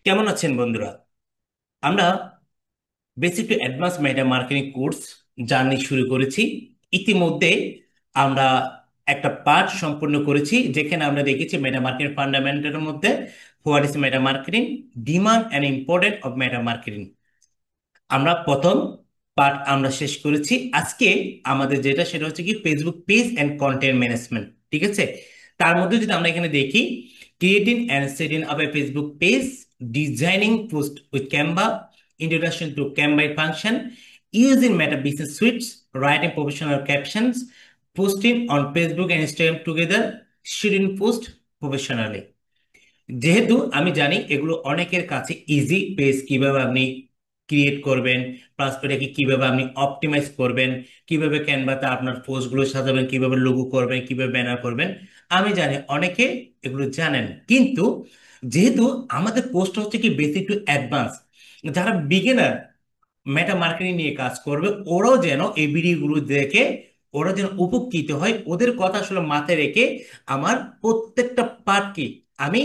কেমন আছেন বন্ধুরা? আমরা basic to advance meta marketing course journey শুরু করেছি। ইতিমধ্যে আমরা একটা পার্ট সম্পূর্ণ করেছি, যেখানে আমরা দেখেছি মেটা মার্কেটিং ফান্ডামেন্টালের মধ্যে what is meta marketing, demand and important of meta marketing. আমরা প্রথম পার্ট আমরা শেষ করেছি। আজকে আমাদের যেটা সেটা হচ্ছে কি Facebook page and content management. ঠিক আছে, তার মধ্যে যদি আমরা এখানে দেখি creating and setting up A Facebook page, designing post with Canva, introduction to Canva function, using Meta Business Suites, writing professional captions, posting on Facebook and Instagram together, shooting post professionally। যেহেতু আমি জানি এগুলো অনেকের কাছে easy, page কিভাবে আপনি create করবেন, plus এটাকে কিভাবে আপনি অপটিমাইজ করবেন, কিভাবে ক্যানভাতে আপনার পোস্টগুলো সাজাবেন, কিভাবে লোগো করবেন, কিভাবে ব্যানার করবেন, আমি জানি অনেকে এগুলো জানেন। কিন্তু যেহেতু আমাদের পোস্ট হচ্ছে কি বেসিক টু অ্যাডভান্স, যারা বিগিনার মেটা মার্কেটিং নিয়ে কাজ করবে, ওরাও যেন এই ভিডিওগুলো দেখে ওরা যেন উপকৃত হয়, ওদের কথা আসলে মাথায় রেখে আমার প্রত্যেকটা পার্ট কি আমি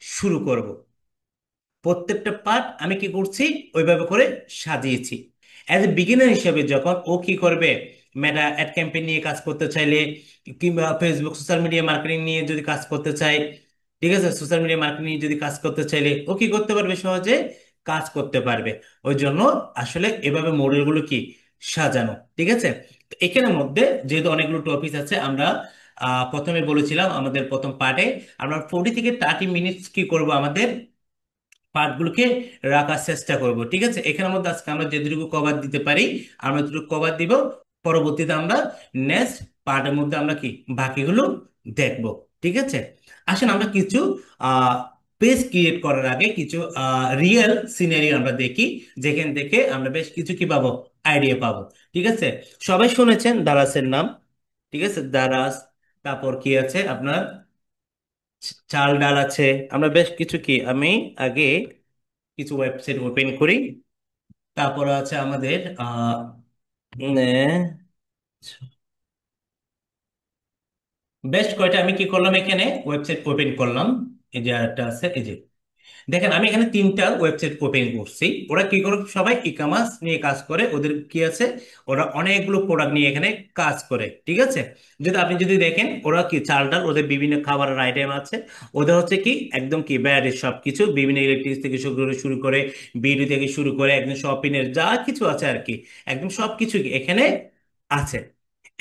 শুরু করব। প্রত্যেকটা পার্ট আমি কি করছি ওইভাবে করে সাজিয়েছি। অ্যাজ এ বিগিনার হিসেবে যখন ও কি করবে, মেটা অ্যাড ক্যাম্পেইন নিয়ে কাজ করতে চাইলে, কিংবা ফেসবুক সোশ্যাল মিডিয়া মার্কেটিং নিয়ে যদি কাজ করতে চায়, ঠিক আছে, সোশ্যাল মিডিয়া মার্কেটিং নিয়ে যদি কাজ করতে চাইলে ও কি করতে পারবে, সহজে কাজ করতে পারবে। ওই জন্য আসলে এভাবে মডেলগুলো কি সাজানো। ঠিক আছে, তো এখানের মধ্যে যেহেতু অনেকগুলো টপিক আছে, আমরা প্রথমে বলেছিলাম আমাদের প্রথম পার্টে আমরা 40 থেকে 30 মিনিটস কি করব, আমাদের পার্টগুলোকে রাখার চেষ্টা করব। ঠিক আছে, এখানের মধ্যে আজকে আমরা যেটুকু কভার দিতে পারি আমরা এতটুকু কভার দিব। পরবর্তীতে আমরা নেক্সট পার্টের মধ্যে আমরা কি বাকিগুলো দেখব। ঠিক আছে, আসেন আমরা কিছু পেজ ক্রিয়েট করার আগে কিছু রিয়েল সিনারিও আমরা দেখি, যেখান থেকে আমরা বেশ কিছু কি পাবো, আইডিয়া পাবো। ঠিক আছে, সবাই শুনেছেন দারাসের নাম। ঠিক আছে, দারাস, তারপর কি আছে আপনার চাল ডাল আছে। আমরা বেশ কিছু কি আমি আগে কিছু ওয়েবসাইট ওপেন করি। তারপর আছে আমাদের উম, বেশ কয়টা আমি কি করলাম, এখানে ওয়েবসাইট ওপেন করলাম। এই যে একটা আছে, এই যে দেখেন আমি এখানে তিনটা ওয়েবসাইট ওপেন করছি। ওরা কি করে, সবাই ই কমার্স নিয়ে কাজ করে, ওদের কি আছে, ওরা অনেকগুলো প্রোডাক্ট নিয়ে এখানে কাজ করে। ঠিক আছে, যদি আপনি যদি দেখেন ওরা কি চাল ডাল, ওদের বিভিন্ন খাবারের আইটেম আছে, ওদের হচ্ছে কি একদম কি ব্যাটারি সবকিছু, বিভিন্ন ইলেকট্রিক্স থেকে শুরু করে বিডি থেকে শুরু করে একদম শপিং এর যা কিছু আছে আর কি, একদম সবকিছু কি এখানে আছে।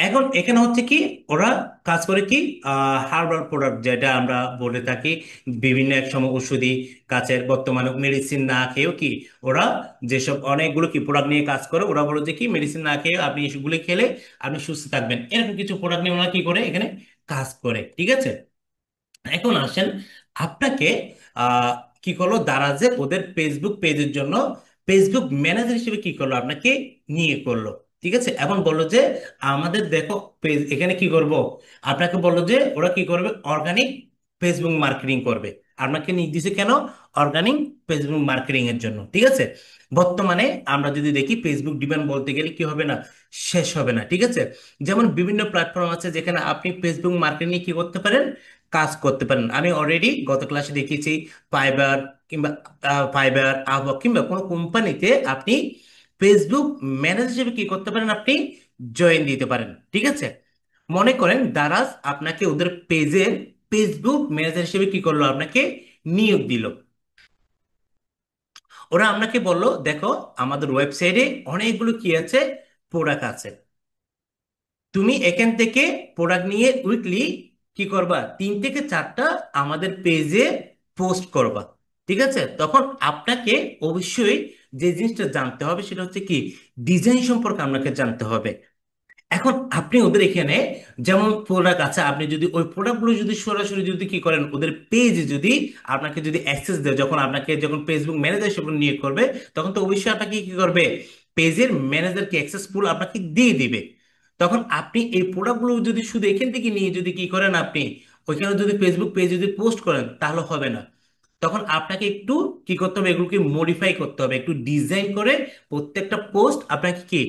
এখন এখানে হচ্ছে কি ওরা কাজ করে কি হার্বাল প্রোডাক্ট যেটা আমরা বলে থাকি, বিভিন্ন এক সময় ওষুধি কাছের, বর্তমানে মেডিসিন না খেয়েও কি ওরা যেসব অনেকগুলো কি প্রোডাক্ট নিয়ে কাজ করে, ওরা বলে যে কি মেডিসিন না খেয়ে আপনি এসবগুলো খেলে আপনি সুস্থ থাকবেন, এরকম কিছু প্রোডাক্ট নিয়ে ওরা কি করে এখানে কাজ করে। ঠিক আছে, এখন আসেন আপনাকে আহ কি করলো দারাজে ওদের ফেসবুক পেজের জন্য ফেসবুক ম্যানেজার হিসেবে কি করলো, আপনাকে নিয়ে করলো। ঠিক আছে, এখন বললো যে আমাদের দেখো পেজ এখানে কি করব, আপনাকে বললো যে ওরা কি করবে, অর্গানিক ফেসবুক মার্কেটিং করবে। আপনাকে নির্দিষ্ট কেন, অর্গানিক ফেসবুক মার্কেটিং এর জন্য। ঠিক আছে, বর্তমানে আমরা যদি দেখি ফেসবুক ডিমান্ড বলতে গেলে কি হবে না, শেষ হবে না। ঠিক আছে, যেমন বিভিন্ন প্ল্যাটফর্ম আছে যেখানে আপনি ফেসবুক মার্কেটিং কি করতে পারেন, কাজ করতে পারেন। আমি অলরেডি গত ক্লাসে দেখিয়েছি ফাইবার, কিংবা ফাইবার, আপওয়ার্ক কিংবা কোনো কোম্পানিতে আপনি ফেসবুক ম্যানেজার হিসেবে কি করতে পারেন, আপনি জয়েন দিতে পারেন। ঠিক আছে, মনে করেন দারাজ আপনাকে ওদের পেজের ফেসবুক ম্যানেজার হিসেবে কি করলো, আপনাকে নিয়োগ দিল। ওরা আপনাকে বললো দেখো আমাদের ওয়েবসাইটে অনেকগুলো কি আছে, প্রোডাক্ট আছে, তুমি এখান থেকে প্রোডাক্ট নিয়ে উইকলি কি করবা, 3 থেকে 4টা আমাদের পেজে পোস্ট করবা। ঠিক আছে, তখন আপনাকে অবশ্যই যে জিনিসটা জানতে হবে সেটা হচ্ছে কি ডিজাইন সম্পর্কে আপনাকে জানতে হবে। এখন আপনি ওদের এখানে যেমন প্রোডাক্ট আছে, আপনি যদি ওই প্রোডাক্টগুলো যদি সরাসরি যদি কি করেন ওদের পেজে যদি আপনাকে যদি অ্যাক্সেস দেয়, যখন আপনাকে যখন ফেসবুক ম্যানেজার হিসেবে নিয়োগ করবে, তখন তো অবশ্যই আপনাকে কি করবে, পেজের ম্যানেজারকে অ্যাক্সেস পুল আপনাকে দিয়ে দিবে। তখন আপনি এই প্রোডাক্টগুলো যদি শুধু এখান থেকে নিয়ে যদি কি করেন, আপনি ওইখানে যদি ফেসবুক পেজ যদি পোস্ট করেন তাহলে হবে না। তখন আপনাকে একটু কি করতে হবে, এগুলোকে মডিফাই করতে হবে, একটু ডিজাইন করে প্রত্যেকটা পোস্ট আপনাকে কি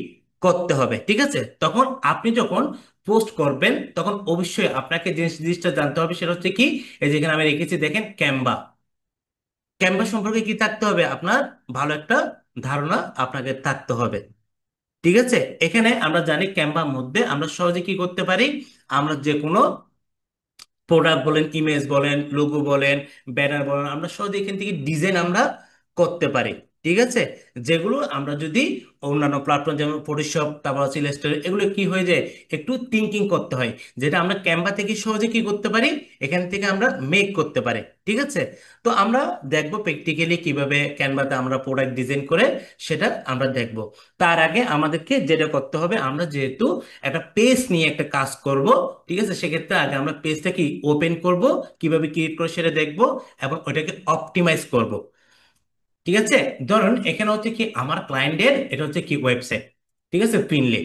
করতে হবে। ঠিক আছে, তখন আপনি যখন পোস্ট করবেন তখন অবশ্যই আপনাকে যে জিনিসটা জানতে হবে সেটা হচ্ছে কি, এই যেখানে আমি রেখেছি দেখেন ক্যানভা। ক্যানভা সম্পর্কে কি থাকতে হবে আপনার, ভালো একটা ধারণা আপনাকে থাকতে হবে। ঠিক আছে, এখানে আমরা জানি ক্যানভার মধ্যে আমরা সহজে কি করতে পারি, আমরা যে কোনো প্রোডাক্ট বলেন, ইমেজ বলেন, লোগো বলেন, ব্যানার বলেন, আমরা সহজে এখান থেকে ডিজাইন আমরা করতে পারি। ঠিক আছে, যেগুলো আমরা যদি অন্যান্য প্ল্যাটফর্ম যেমন ফটোশপ, তারপর হচ্ছে ইলাস্ট্রেটর, এগুলো কি হয়ে যায়, একটু থিঙ্কিং করতে হয়, যেটা আমরা ক্যানভা থেকে সহজে কি করতে পারি, এখান থেকে আমরা মেক করতে পারি। ঠিক আছে, তো আমরা দেখবো প্র্যাকটিক্যালি কিভাবে ক্যানভাতে আমরা প্রোডাক্ট ডিজাইন করে, সেটা আমরা দেখব। তার আগে আমাদেরকে যেটা করতে হবে, আমরা যেহেতু একটা পেজ নিয়ে একটা কাজ করব, ঠিক আছে, সেক্ষেত্রে আগে আমরা পেজটা কি ওপেন করব, কিভাবে ক্রিয়েট করে সেটা দেখব, এবং ওটাকে অপটিমাইজ করব। ঠিক আছে, ধরুন এখানে হচ্ছে কি আমার ক্লায়েন্টের এটা হচ্ছে কি ওয়েবসাইট, ঠিক আছে, ফিনলি।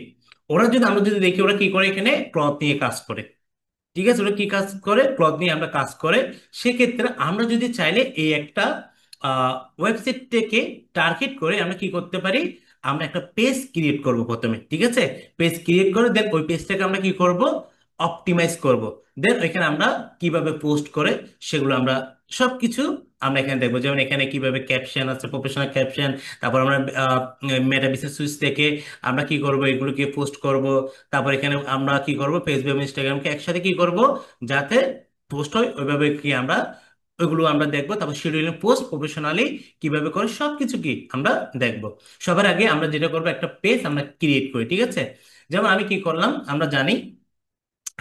ওরা যদি আমরা যদি দেখি ওরা কি করে, এখানে ক্লথ নিয়ে কাজ করে। ঠিক আছে, ওরা কি কাজ করে, ক্লথ নিয়ে আমরা কাজ করে। সেক্ষেত্রে আমরা যদি চাইলে এই একটা ওয়েবসাইটটাকে টার্গেট করে আমরা কি করতে পারি, আমরা একটা পেজ ক্রিয়েট করব প্রথমে। ঠিক আছে, পেজ ক্রিয়েট করে দেন ওই পেজটাকে আমরা কি করব, অপটিমাইজ করব। দেন ওইখানে আমরা কিভাবে পোস্ট করে সেগুলো আমরা সবকিছু আমরা এখানে দেখবো। যেমন এখানে কিভাবে ক্যাপশন আছে, প্রফেশনাল ক্যাপশন, তারপর আমরা মেটা বিজনেস সুইচ থেকে আমরা কি করব, এগুলোকে পোস্ট করব। তারপর এখানে আমরা কি করব, ফেসবুক এবং ইনস্টাগ্রামকে একসাথে কি করব, যাতে পোস্ট হয় ওইভাবে কি আমরা ওইগুলো আমরা দেখবো। তারপর শিডিউলিং পোস্ট প্রফেশনালি কিভাবে করে সবকিছু কি আমরা দেখবো। সবার আগে আমরা যেটা করবো, একটা পেজ আমরা ক্রিয়েট করি। ঠিক আছে, যেমন আমি কি করলাম, আমরা জানি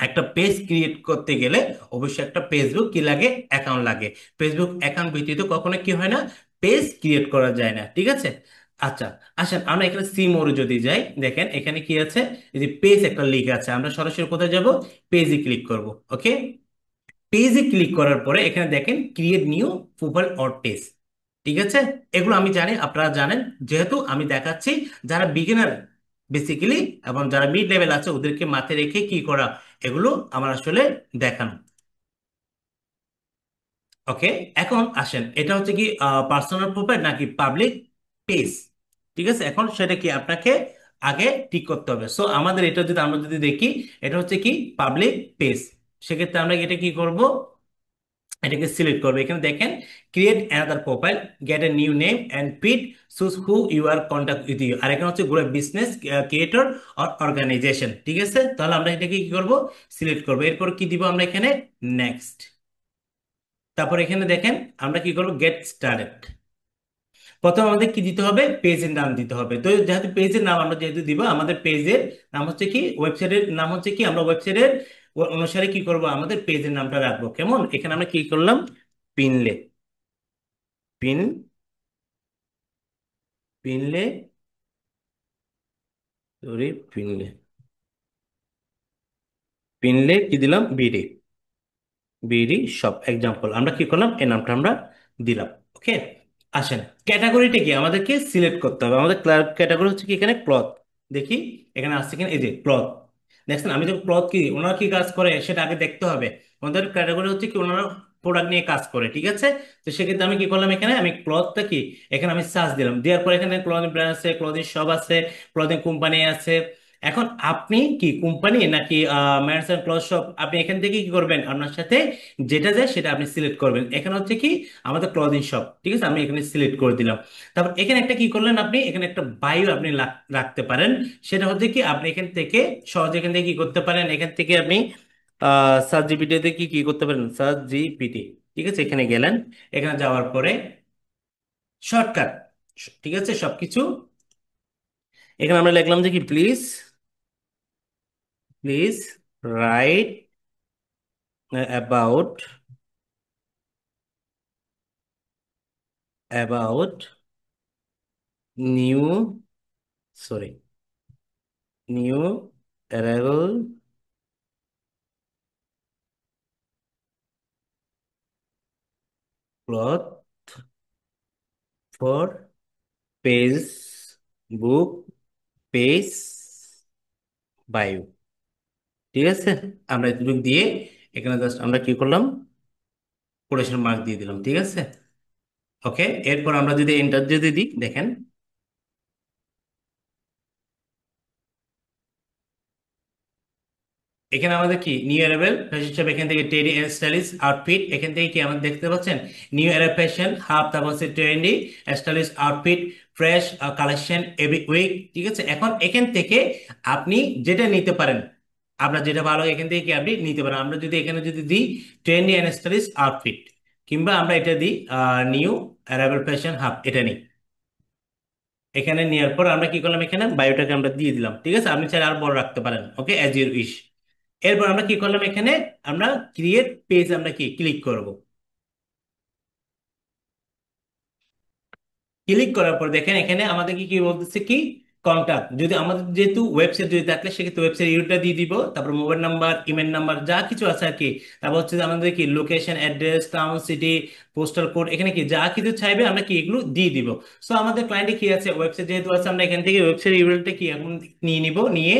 একটা পেজ ক্রিয়েট করতে গেলে অবশ্যই একটা ফেসবুক কি লাগে, অ্যাকাউন্ট লাগে। ফেসবুক অ্যাকাউন্ট ব্যতীত কখনো কি হয় না, পেজ ক্রিয়েট করা যায় না। ঠিক আছে, আচ্ছা, আসেন আমরা এখানে সি মোড়ে যদি যাই, দেখেন এখানে কি আছে, এই যে পেজ একটা লিঙ্ক আছে, আমরা সরাসরি কোথায় যাব, পেজে ক্লিক করব। ওকে, পেজে ক্লিক করার পরে এখানে দেখেন create new profile or page. ঠিক আছে, এগুলো আমি জানি, আপনারা জানেন, যেহেতু আমি দেখাচ্ছি যারা বিগিনার বেসিক্যালি এবং যারা মিড লেভেল আছে ওদেরকে মাথায় রেখে কি করা, এগুলো আমার আসলে দেখানো। ওকে, এখন আসেন এটা হচ্ছে কি পার্সোনাল প্রোফাইল নাকি পাবলিক পেজ। ঠিক আছে, এখন সেটা কি আপনাকে আগে ঠিক করতে হবে। সো আমাদের এটা যদি আমরা যদি দেখি, এটা হচ্ছে কি পাবলিক পেজ। সেক্ষেত্রে আমরা এটা কি করব, এটাকে সিলেক্ট করবে। এখানে দেখেন create another profile, get a new name and feed, choose who you are contact with you. আর এখানে হচ্ছে grow business creator or organisation. ঠিক আছে, তাহলে আমরা এটাকে কি করব, সিলেক্ট করব। এরপর কি দিব আমরা এখানে, নেক্সট। তারপর এখানে দেখেন আমরা কি করব, গেট স্টার্টেড। প্রথম আমাদের কি দিতে হবে, পেজের নাম দিতে হবে। তো যেহেতু পেজের নাম আমরা যেহেতু দিব, আমাদের পেজের নাম হচ্ছে কি, ওয়েবসাইটের নাম হচ্ছে কি, আমরা ওয়েবসাইটের অনুসারে কি করব, আমাদের পেজের নামটা রাখবো। কেমন, এখানে আমরা কি করলাম, পিনলে, পিন পিনলে সরি পিনলে, পিনলে কি দিলাম, বিডি, বিডি সব এক্সাম্পল আমরা কি করলাম, এই নামটা আমরা দিলাম। ওকে, আসেন ক্যাটাগরিটা কি আমাদেরকে সিলেক্ট করতে হবে। আমাদের ক্যাটাগরি হচ্ছে কি, এখানে ক্লথ। দেখি এখানে আসছে কিনা, এই যে ক্লথ। দেখছেন, আমি যখন ক্লথ কি ওনারা কি কাজ করে সেটা আগে দেখতে হবে। ওনাদের ক্যাটাগরি হচ্ছে কি, ওনারা প্রোডাক্ট নিয়ে কাজ করে। ঠিক আছে, তো সেক্ষেত্রে আমি কি করলাম, এখানে আমি ক্লথটা কি, এখানে আমি সার্চ দিলাম, দেওয়ার পর এখানে ক্লথিং ব্র্যান্ড আছে, ক্লথিং শপ আছে, ক্লথিং কোম্পানি আছে। এখন আপনি কি কোম্পানি নাকি ম্যানস অ্যান্ড ক্লথ শপ, আপনি এখান থেকে কি করবেন, আপনার সাথে যেটা যায় সেটা আপনি সিলেক্ট করবেন। এখানে হচ্ছে কি আমাদের ক্লদিং শপ। ঠিক আছে, আমি এখানে সিলেক্ট করে দিলাম। তারপর এখানে একটা কি করলেন, আপনি এখানে একটা বায়ো আপনি রাখতে পারেন। সেটা হচ্ছে কি, আপনি এখান থেকে সহজে এখান থেকে কি করতে পারেন, এখান থেকে আপনি সার্চ জিপিটিতে কি কি করতে পারেন, সার্চ জিপিটি। ঠিক আছে, এখানে গেলেন, এখানে যাওয়ার পরে শর্টকাট, ঠিক আছে, সবকিছু এখানে আমরা লিখলাম যে কি, please please write about about new, sorry, new arrival cloth for page book page বায়ু। ঠিক আছে, আমরা এটুকু দিয়ে এখানে জাস্ট আমরা কি করলাম, কোটেশন মার্ক দিয়ে দিলাম। ঠিক আছে, ওকে, এরপর আমরা যদি এন্টার যদি দিই, দেখেন এখানে আমাদের কি নিউ অ্যারাইভেল ফ্যাশন শপ, এখান থেকে টেডি এন্ড স্টাইলিশ আউটফিট, এখান থেকে কি আমাদের দেখতে পাচ্ছেন নিউ অ্যারাইভ ফ্যাশন হাব, তারপর হচ্ছে trendy stylish outfit, fresh collection every week. ঠিক আছে, এখন এখান থেকে আপনি যেটা নিতে পারেন, আপনার যেটা ভালো লাগে এখান থেকে কি আপনি নিতে পারেন। আমরা যদি এখানে যদি দিই ট্রেন্ডি অ্যান্ড স্টাইলিশ আউটফিট, কিংবা আমরা এটা দিই নিউ অ্যারাইভেল ফ্যাশন হাব, এটা নিই। এখানে নেওয়ার পর আমরা কি করলাম, এখানে বায়োটাকে আমরা দিয়ে দিলাম। ঠিক আছে, আপনি চাইলে আর বড় রাখতে পারেন, ওকে, অ্যাজ ইউর উইশ। এরপর আমরা কি করলাম, এখানে আমরা ক্রিয়েট পেজ আমরা কি ক্লিক করব। ক্লিক করার পর দেখেন এখানে আমাদেরকে কি বলতেছে কি কন্টাক্ট, যদি আমাদের যেহেতু ওয়েবসাইট যদি থাকলে সেক্ষেত্রে ওয়েবসাইট ইউটা দিয়ে দিব, তারপর মোবাইল নাম্বার, ইমেল নাম্বার, যা কিছু আছে আর কি। তারপর হচ্ছে যে আমাদের কি location, address, town, city, postal code, এখানে কি যা কিছু চাইবে আমরা কি এগুলো দিয়ে দিব। সো আমাদের ক্লায়েন্টে কি আছে, ওয়েবসাইট যেহেতু আছে, আমরা এখান থেকে ওয়েবসাইট ইউআরএলটা কি এখন নিয়ে নিব, নিয়ে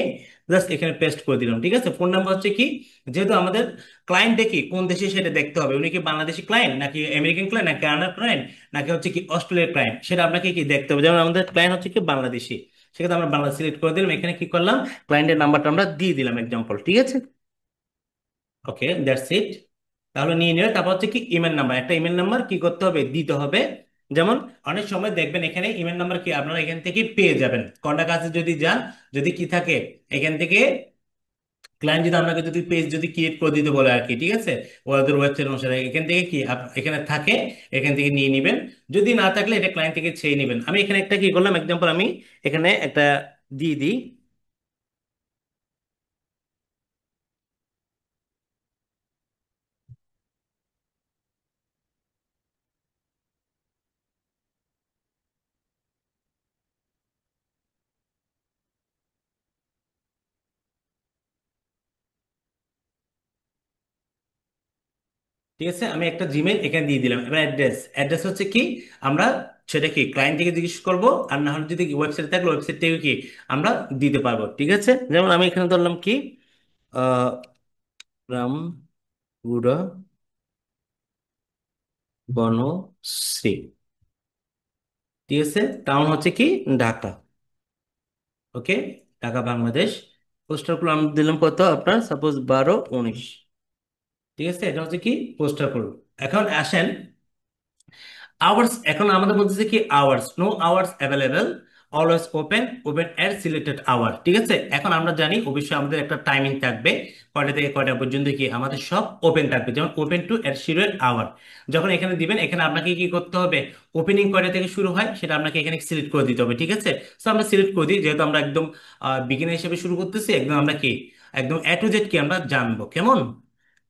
জাস্ট এখানে পেস্ট করে দিলাম। ঠিক আছে, ফোন নাম্বার হচ্ছে কি, যেহেতু আমাদের ক্লায়েন্টে কি কোন দেশে সেটা দেখতে হবে, উনি কি বাংলাদেশি ক্লায়েন্ট নাকি আমেরিকান ক্লায়েন্ট নাকি কানাডার ক্লায়েন্ট নাকি হচ্ছে কি অস্ট্রেলিয়ার ক্লায়েন্ট, সেটা আপনাকে কি দেখতে হবে। যেমন আমাদের ক্লায়েন্ট হচ্ছে কি বাংলাদেশি, সেক্ষেত্রে আমরা বাংলা সিলেক্ট করে দিলাম, এখানে কি করলাম ক্লায়েন্টের নাম্বারটা আমরা দিয়ে দিলাম এক্সাম্পল। ঠিক আছে, ওকে, দ্যাটস ইট। তাহলে নিয়ে নিলে তারপর হচ্ছে কি ইমেল নাম্বার, একটা ইমেল নাম্বার কি করতে হবে, দিতে হবে। যেমন অনেক সময় দেখবেন এখানে ইমেল নাম্বার কি আপনারা এখান থেকে পেয়ে যাবেন, কন্টাক্ট কাছে যদি যান, যদি কি থাকে এখান থেকে ক্লায়েন্ট যদি আপনাকে যদি পেজ যদি ক্রিয়েট করে দিতে বলে আর কি। ঠিক আছে, ওদের ওয়েবসাইট অনুসারে এখান থেকে কি এখানে থাকে, এখান থেকে নিয়ে নিবেন। যদি না থাকলে এটা ক্লায়েন্ট থেকে ছেড়ে নেবেন। আমি এখানে একটা কি করলাম এক্সাম্পল, আমি এখানে একটা দিয়ে দিই। ঠিক আছে, আমি একটা জিমেল এখানে দিয়ে দিলাম। এবার অ্যাড্রেস, অ্যাড্রেস হচ্ছে কি আমরা সেটা কি ক্লায়েন্ট থেকে জিজ্ঞেস করবো, আর না হলে যদি ওয়েবসাইট থাকলে ওয়েবসাইট থেকে কি আমরা দিতে পারবো। ঠিক আছে, যেমন আমি এখানে ধরলাম কি আহ রামপুরা বনশ্রী। ঠিক আছে, টাউন হচ্ছে কি ঢাকা, ওকে, ঢাকা বাংলাদেশ। পোস্টার কোড আমি দিলাম কত আপনার, সাপোজ 12 19। ঠিক আছে, এটা হচ্ছে কি পোস্টার কোড। এখন আসেন আওয়ার্স, এখন আমাদের বলতেছে কি hours, no hours available, always open, open at selected hour. ঠিক আছে, এখন আমরা জানি অবশ্যই আমাদের একটা টাইমিং থাকবে, কয়টা থেকে কয়টা পর্যন্ত কি আমাদের সব ওপেন থাকবে, যেমন open to at schedule hour. যখন এখানে দিবেন এখানে আপনাকে কি করতে হবে, ওপেনিং কয়টা থেকে শুরু হয় সেটা আপনাকে এখানে সিলেক্ট করে দিতে হবে। ঠিক আছে, তো আমরা সিলেক্ট করে দিই, যেহেতু আমরা একদম বিগিনার হিসেবে শুরু করতেছি, একদম আমরা কি একদম এ টু জেড কি আমরা জানবো কেমন।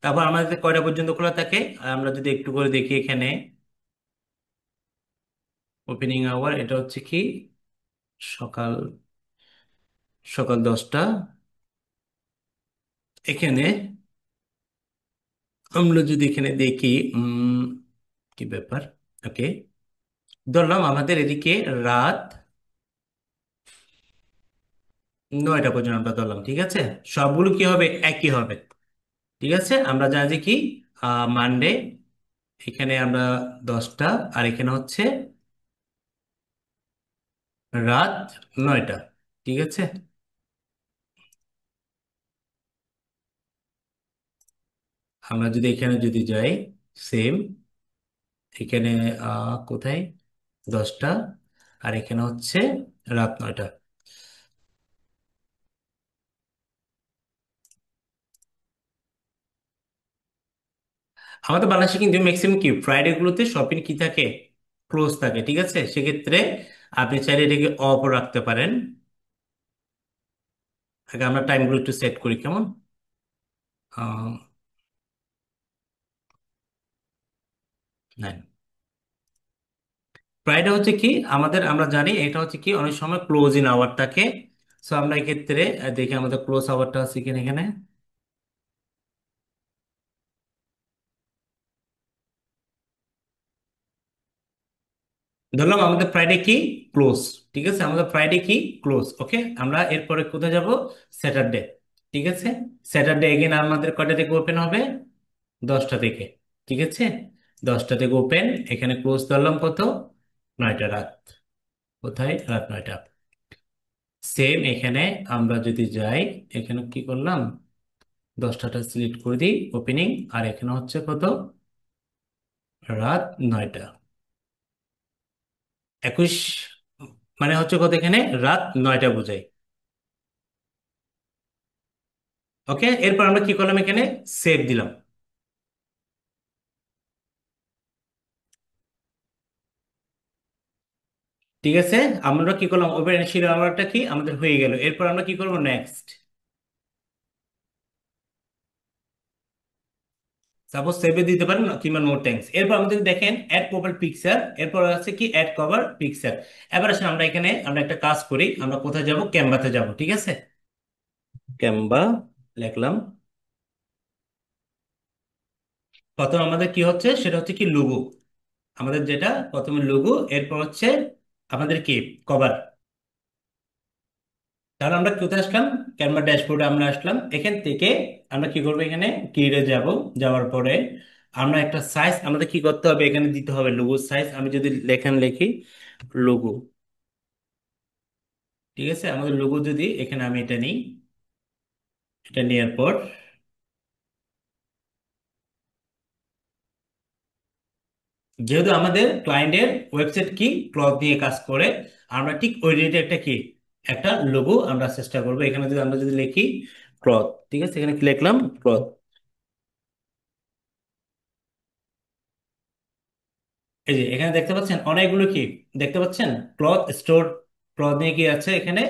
তারপর আমাদের কয়টা পর্যন্ত খোলা থাকে, আমরা যদি একটু করে দেখি এখানে ওপেনিং আওয়ার, এটা হচ্ছে কি সকাল সকাল 10টা। এখানে আমরা যদি এখানে দেখি কি ব্যাপার, ওকে, ধরলাম আমাদের এদিকে রাত 9টা পর্যন্ত আমরা ধরলাম। ঠিক আছে, সবগুলো কি হবে, একই হবে। ঠিক আছে, আমরা জানি যে কি মানডে, এখানে আমরা 10টা, আর এখানে হচ্ছে রাত 9টা। ঠিক আছে, আমরা যদি এখানে যদি যাই সেম, এখানে কোথায় 10টা, আর এখানে হচ্ছে রাত 9টা। আমাদের বাংলাদেশে কিন্তু ম্যাক্সিমাম কি ফ্রাইডে গুলোতে শপিং কি থাকে, ক্লোজ থাকে। ঠিক আছে, সেক্ষেত্রে আপনি চাইলে এটাকে অফ রাখতে পারেন। আগে আমরা টাইমগুলো একটু সেট করি কেমন। ফ্রাইডে হচ্ছে কি আমাদের, আমরা জানি এটা হচ্ছে কি অনেক সময় ক্লোজ ইন আওয়ার থাকে। সো আমরা এক্ষেত্রে দেখি আমাদের ক্লোজ আওয়ারটা আছে কিনা এখানে। ধরলাম আমাদের ফ্রাইডে কি ক্লোজ। ঠিক আছে, আমাদের ফ্রাইডে কি ক্লোজ, ওকে। আমরা এরপরে কোথায় যাব, স্যাটারডে। ঠিক আছে, স্যাটারডে এগেন আমাদের কয়টা থেকে ওপেন হবে, 10টা থেকে। ঠিক আছে, 10টা থেকে ওপেন, এখানে ক্লোজ ধরলাম কত, 9টা রাত, কোথায় রাত 9টা। সেম এখানে আমরা যদি যাই, এখানে কি করলাম, 10টাটা সিলেক্ট করে দিই ওপেনিং। আর এখানে হচ্ছে কত, রাত 9টা, 21, মানে হচ্ছে কত, এখানে রাত 9টা বোঝায়। ওকে, এরপর আমরা কি করলাম, এখানে সেভ দিলাম। ঠিক আছে, আমরা কি করলাম, ওপেন শিরোনামাটা কি আমাদের হয়ে গেল। এরপর আমরা কি করব, নেক্সট। সাপোজ সেভে দিতে পারেন কিংবা নো থ্যাঙ্কস। এরপর আমাদের দেখেন অ্যাড প্রোফাইল পিকচার, এরপর আছে কি অ্যাড কভার পিকচার। এবার আসলে আমরা এখানে আমরা একটা কাজ করি, আমরা কোথায় যাব, ক্যানভাতে যাব। ঠিক আছে, ক্যানভা লিখলাম। প্রথম আমাদের কি হচ্ছে, সেটা হচ্ছে কি লোগো। আমাদের যেটা প্রথমে লোগো, এরপর হচ্ছে আমাদের কি কভার। তাহলে আমরা কোথায় আসলাম, ক্যানভা ড্যাশবোর্ডে আমরা আসলাম। এখান থেকে আমরা কি করবো, এখানে কিরে যাব। যাওয়ার পরে আমরা একটা সাইজ আমাদের কি করতে হবে, এখানে দিতে হবে লোগো সাইজ। আমি যদি লেখান লিখি লোগো, ঠিক আছে, আমাদের লোগো যদি এখানে আমি এটা নিই, এটা নেওয়ার পর যেহেতু আমাদের ক্লায়েন্টের ওয়েবসাইট কি ক্লথ নিয়ে কাজ করে, আমরা ঠিক ওই রিলেটেড একটা কি একটা লোগো আমরা চেষ্টা করবো। এখানে যদি আমরা যদি লিখি ক্লথ, ঠিক আছে, এখানে কি লিখলাম, ক্লথ। এই যে এখানে দেখতে পাচ্ছেন অনেকগুলো কি দেখতে পাচ্ছেন, ক্লথ স্টোর, ক্লথ নিয়ে কি আছে এখানে।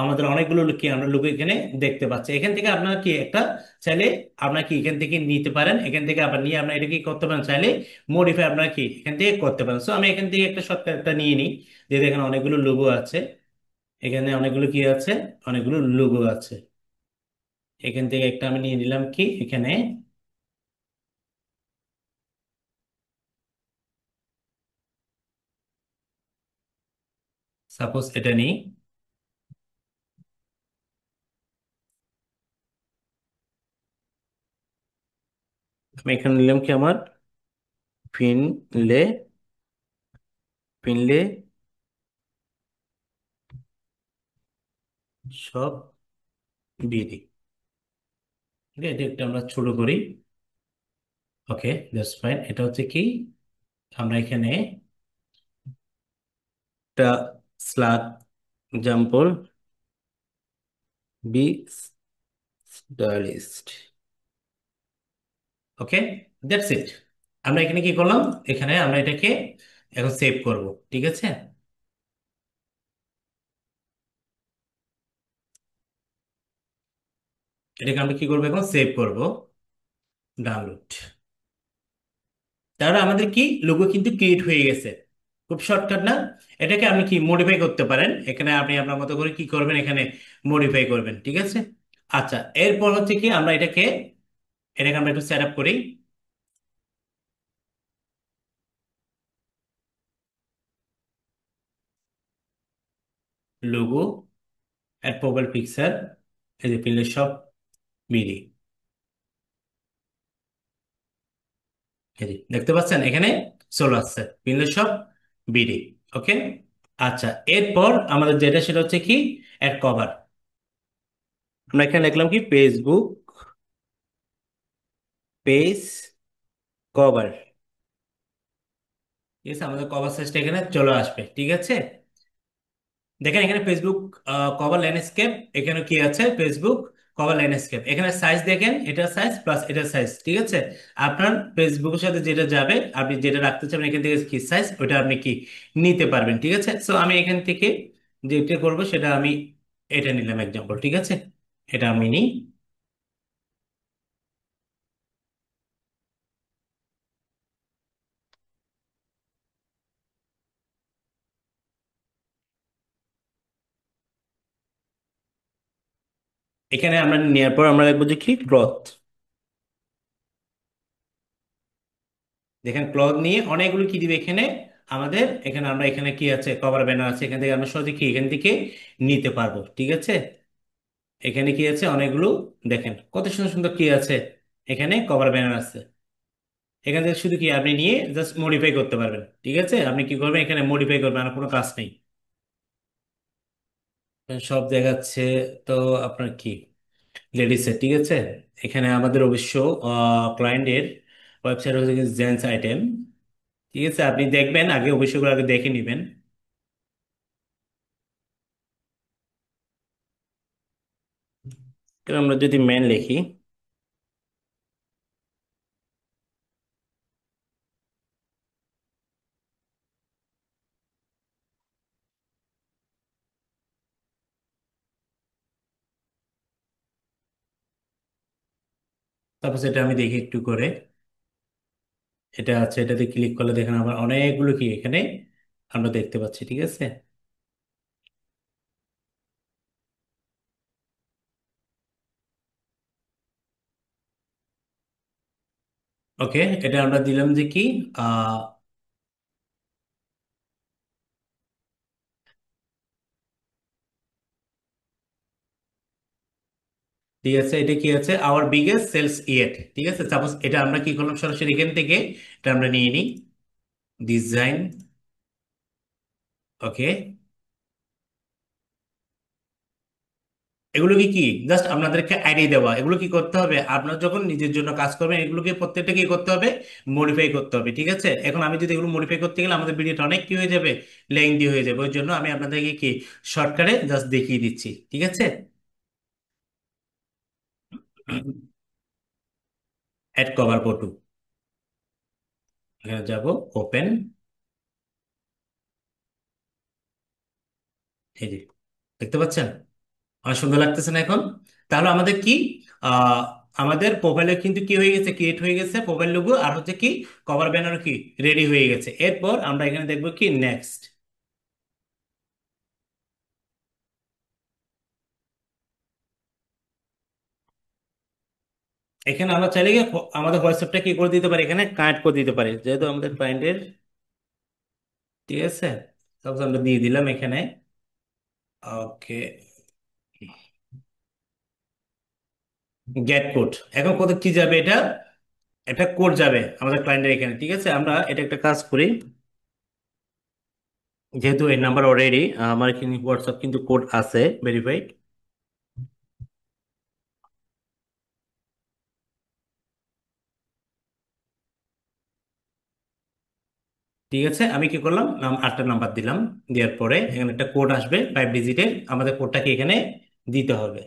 আমাদের অনেকগুলো কি আমরা লোগো এখানে দেখতে পাচ্ছি। এখান থেকে আপনারা কি একটা চাইলে আপনারা কি এখান থেকে নিতে পারেন। এখান থেকে আবার নিয়ে আপনারা এটা কি করতে পারেন, চাইলে মডিফাই আপনারা কি এখান থেকে করতে পারেন। সো আমি এখান থেকে একটা শর্টকাট একটা নিয়ে নিই, যেহেতু এখানে অনেকগুলো লোগো আছে। এখানে অনেকগুলো কি আছে, অনেকগুলো লোগো আছে। এখান থেকে একটা আমি নিয়ে নিলাম কি এখানে, সাপোজ এটা নিই। আমি এখানে নিলাম কি আমার ফিনলে, ফিনলে সব বিডি। ঠিক আছে, এটা একটু আমরা ছোট করি। Okay, just fine. এটা হচ্ছে কি আমরা এখানে একটা slug example B stylist. Okay, that's it. আমরা এখানে কি করলাম, এখানে আমরা এটাকে এখন সেভ করব। ঠিক আছে, এটাকে আমরা কি করবো, এখন সেভ করব, ডাউনলোড। তাহলে আমাদের কি লোগো কিন্তু ক্রিয়েট হয়ে গেছে। খুব শর্টকাট না? এটাকে আপনি কি মডিফাই করতে পারেন, এখানে আপনি আপনার মতো করে কি করবেন, এখানে মডিফাই করবেন। ঠিক আছে, আচ্ছা, এরপর হচ্ছে কি আমরা এটাকে এটাকে আমরা একটু সেট আপ করি। লোগো, অ্যাড প্রোফাইল পিকচার, এই যে পিনলে সব মিলি, এই যে দেখতে পাচ্ছেন এখানে চলে আসছে পিনলে সব বিডি। ওকে, আচ্ছা, এরপর আমাদের যেটা সেটা হচ্ছে কি অ্যাড কভার। আমরা এখানে লিখলাম কি ফেসবুক পেজ কভার। ঠিক আছে, আমাদের কভার সাইজটা এখানে চলে আসবে। ঠিক আছে, দেখেন এখানে ফেসবুক কভার ল্যান্ডস্কেপ, এখানে কি আছে ফেসবুক কভার ল্যান্ডস্কেপ। এখানে সাইজ দেখেন, এটার সাইজ প্লাস এটার সাইজ। ঠিক আছে, আপনার ফেসবুকের সাথে যেটা যাবে, আপনি যেটা রাখতে চান এখান থেকে কি সাইজ ওটা আপনি কি নিতে পারবেন। ঠিক আছে, সো আমি এখান থেকে যেটা করব সেটা আমি এটা নিলাম এক্সাম্পল। ঠিক আছে, এটা আমি নিই। এখানে আমরা নেওয়ার পর আমরা লিখবো যে কি ক্লথ। দেখেন ক্লথ নিয়ে অনেকগুলো কি দিবে এখানে আমাদের। এখানে আমরা এখানে কি আছে, কভার ব্যানার আছে, এখান থেকে আমরা সহজে কি এখান থেকে নিতে পারবো। ঠিক আছে, এখানে কি আছে অনেকগুলো, দেখেন কত সুন্দর সুন্দর কি আছে, এখানে কভার ব্যানার আছে। এখান থেকে শুধু কি আপনি নিয়ে জাস্ট মডিফাই করতে পারবেন। ঠিক আছে, আপনি কি করবেন, এখানে মডিফাই করবেন, আর কোনো কাজ নেই। সব দেখাচ্ছে, তো আপনার কি লেডিসের, ঠিক আছে। এখানে আমাদের অবশ্য ক্লায়েন্টের ওয়েবসাইট হচ্ছে জেন্টস আইটেম, ঠিক আছে। আপনি দেখবেন আগে, অবশ্যই ওগুলো আগে দেখে নেবেন। কারণ আমরা যদি মেন লিখি, তারপর সেটা আমি দেখি একটু করে। এটা আছে, এটাতে ক্লিক করলে দেখেন আমার অনেকগুলো কি এখানে আমরা দেখতে পাচ্ছি, ঠিক আছে। ওকে, এটা আমরা দিলাম যে কি, আহ ঠিক আছে, এটা কি আছে, আওয়ার বিগেস্ট সেলস ইয়েট, ঠিক আছে। সাপোজ এটা আমরা কি করলাম, সরাসরি এখান থেকে এটা আমরা নিয়ে নিই, ডিজাইন। ওকে, এগুলো কি কি জাস্ট আপনাদেরকে আইডিয়া দেওয়া, এগুলো কি করতে হবে আপনার যখন নিজের জন্য কাজ করবেন, এগুলোকে প্রত্যেকটা কি করতে হবে, মডিফাই করতে হবে, ঠিক আছে। এখন আমি যদি এগুলো মডিফাই করতে গেলে আমাদের ভিডিওটা অনেক কি হয়ে যাবে, লেন্দি হয়ে যাবে। ওই জন্য আমি আপনাদেরকে কি শর্টকাটে জাস্ট দেখিয়ে দিচ্ছি, ঠিক আছে। অ্যাড কভার ফটো, এখানে যাব, ওপেন, এই যে দেখতে পাচ্ছেন, অনেক সুন্দর লাগতেছে না এখন? তাহলে আমাদের কি, আহ আমাদের প্রোফাইলে কিন্তু কি হয়ে গেছে, ক্রিয়েট হয়ে গেছে প্রোফাইল লোগো, আর হচ্ছে কি কভার ব্যানার কি রেডি হয়ে গেছে। এরপর আমরা এখানে দেখবো কি নেক্সট। এখানে আমরা চাইলে গিয়ে আমাদের হোয়াটসঅ্যাপটা কি করে দিতে পারি, এখানে কানেক্ট করে দিতে পারি, যেহেতু আমাদের ক্লায়েন্টের, ঠিক আছে। তারপর আমরা দিয়ে দিলাম এখানে। ওকে, গেট কোড। এখন কোথায় কি যাবে এটা, একটা কোড যাবে আমাদের ক্লায়েন্টের এখানে, ঠিক আছে। আমরা এটা একটা কাজ করি, যেহেতু এই নাম্বার অলরেডি আমার এখানে হোয়াটসঅ্যাপ কিন্তু কোড আছে ভেরিফাইড, ঠিক আছে। আমি কি করলাম, আটটা নাম্বার দিলাম, দেওয়ার পরে এখানে একটা কোড আসবে 5 ডিজিটের, আমাদের কোডটাকে এখানে দিতে হবে।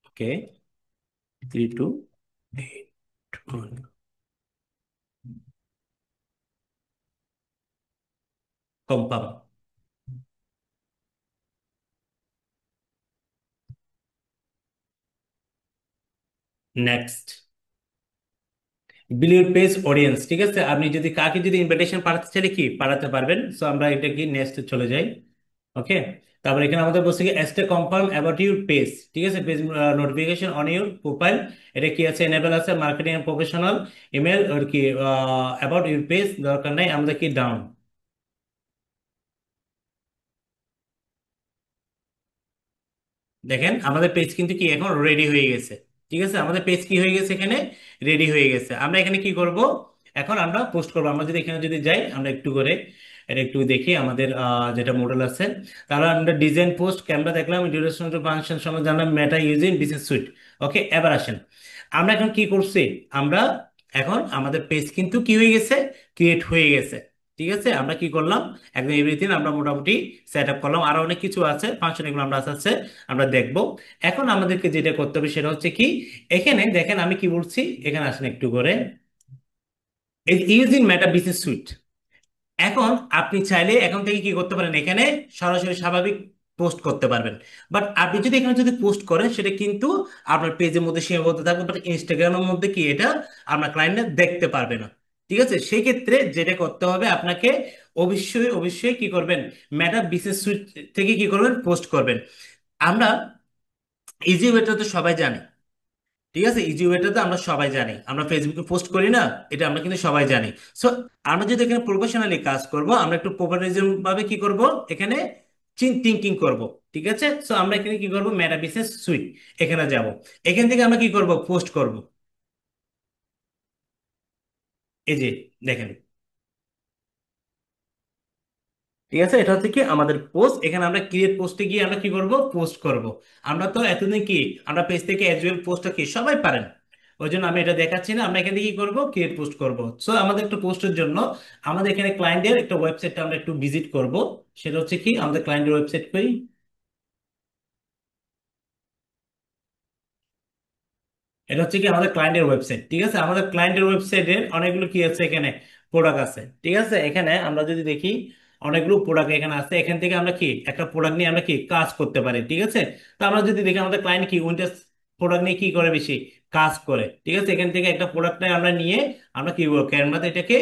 ওকে, 3281, confirm, next. Billion page audience, ঠিক আছে। আপনি যদি কাকে যদি ইনভিটেশন পাঠাতে চাইলে কি পাঠাতে পারবেন। সো আমরা এটা কি নেক্সট চলে যাই। ওকে, তারপর এখানে আমাদের বলছে কি এস্টে কনফার্ম অ্যাবাউট ইউর পেজ, ঠিক আছে। Page notification on your profile, এটা কি আছে, এনেবল আছে, মার্কেটিং এন্ড প্রফেশনাল ইমেল আর কি অ্যাবাউট ইউর পেজ দরকার নাই, আমাদের কি ডাউন। দেখেন আমাদের পেজ কিন্তু কি এখন রেডি হয়ে গেছে, ঠিক আছে। আমাদের পেজ কি হয়ে গেছে, এখানে রেডি হয়ে গেছে। আমরা এখানে কি করব, এখন আমরা পোস্ট করবো। আমরা যদি এখানে যদি যাই, আমরা একটু করে এটা একটু দেখি আমাদের যেটা মডেল আছে। তাহলে আমরা ডিজাইন পোস্ট ক্যামেরা দেখলাম, ডিউরেশন টু ফাংশন সময় জানলাম, মেটা ইউজিং বিজনেস সুইট। ওকে, এবার আসেন, আমরা এখন কি করছি, আমরা এখন আমাদের পেজ কিন্তু কি হয়ে গেছে, ক্রিয়েট হয়ে গেছে, ঠিক আছে। আমরা কি করলাম, একদম এভরিথিং আমরা মোটামুটি সেট আপ করলাম। আরো অনেক কিছু আছে ফাংশন, এগুলো আমরা আস্তে আস্তে আমরা দেখব। এখন আমাদেরকে যেটা করতে হবে সেটা হচ্ছে কি, এখানে দেখেন আমি কি বলছি, এখানে আসেন একটু করে, ইউজিং মেটা বিজনেস সুইট। এখন আপনি চাইলে এখন থেকে কি করতে পারেন, এখানে সরাসরি স্বাভাবিক পোস্ট করতে পারবেন। বাট আপনি যদি এখানে যদি পোস্ট করেন, সেটা কিন্তু আপনার পেজের মধ্যে সীমাবদ্ধ থাকবে, বাট ইনস্টাগ্রামের মধ্যে কি এটা আপনার ক্লায়েন্টরা দেখতে পারবে না, ঠিক আছে। সেই ক্ষেত্রে যেটা করতে হবে আপনাকে, অবশ্যই অবশ্যই কি করবেন, মেটা বিজনেস সুইট থেকে কি করবেন, পোস্ট করবেন। আমরা ইজি ওয়েটা তো সবাই জানি, ঠিক আছে। ইজি ওয়েটা তো আমরা সবাই জানি, আমরা ফেসবুকে পোস্ট করি না, এটা আমরা কিন্তু সবাই জানি। সো আমরা যদি এখানে প্রফেশনালি কাজ করব, আমরা একটু প্রফেশনালিজম ভাবে কি করব, এখানে থিঙ্কিং করব, ঠিক আছে। সো আমরা এখানে কি করব, মেটা বিজনেস সুইট, এখানে যাব। এখান থেকে আমরা কি করব, পোস্ট করব। এই যে দেখেন, ঠিক আছে, এটা হচ্ছে কি আমাদের পোস্ট। এখানে আমরা ক্রিয়েট পোস্টে গিয়ে আমরা কি করব, পোস্ট করব। আমরা তো এতদিন কি, আমরা পেজ থেকে অ্যাজুয়াল পোস্টটা কি সবাই পারেন, ওই জন্য আমি এটা দেখাচ্ছি না। আমরা এখান থেকে কি করব, ক্রিয়েট পোস্ট করব। সো আমাদের একটা পোস্টের জন্য আমাদের এখানে ক্লায়েন্টের একটা ওয়েবসাইটটা আমরা একটু ভিজিট করব। সেটা হচ্ছে কি আমাদের ক্লায়েন্টের ওয়েবসাইট কই, এটা হচ্ছে কি আমাদের ক্লায়েন্টের ওয়েবসাইট। ঠিক আছে, আমাদের ক্লায়েন্টের ওয়েবসাইটের অনেকগুলো কি আছে এখানে, প্রোডাক্ট আছে। ঠিক আছে, এখানে আমরা যদি দেখি অনেকগুলো প্রোডাক্ট এখানে আছে। এখান থেকে আমরা কি একটা প্রোডাক্ট নিয়ে আমরা কি কাজ করতে পারি। ঠিক আছে, তো আমরা যদি দেখি আমাদের ক্লায়েন্ট কি উইন্টার্স প্রোডাক্ট নিয়ে কি করে, বেশি কাজ করে। ঠিক আছে, এখান থেকে একটা প্রোডাক্ট আমরা নিয়ে আমরা কি করবো, ক্যানভাতে এটাকে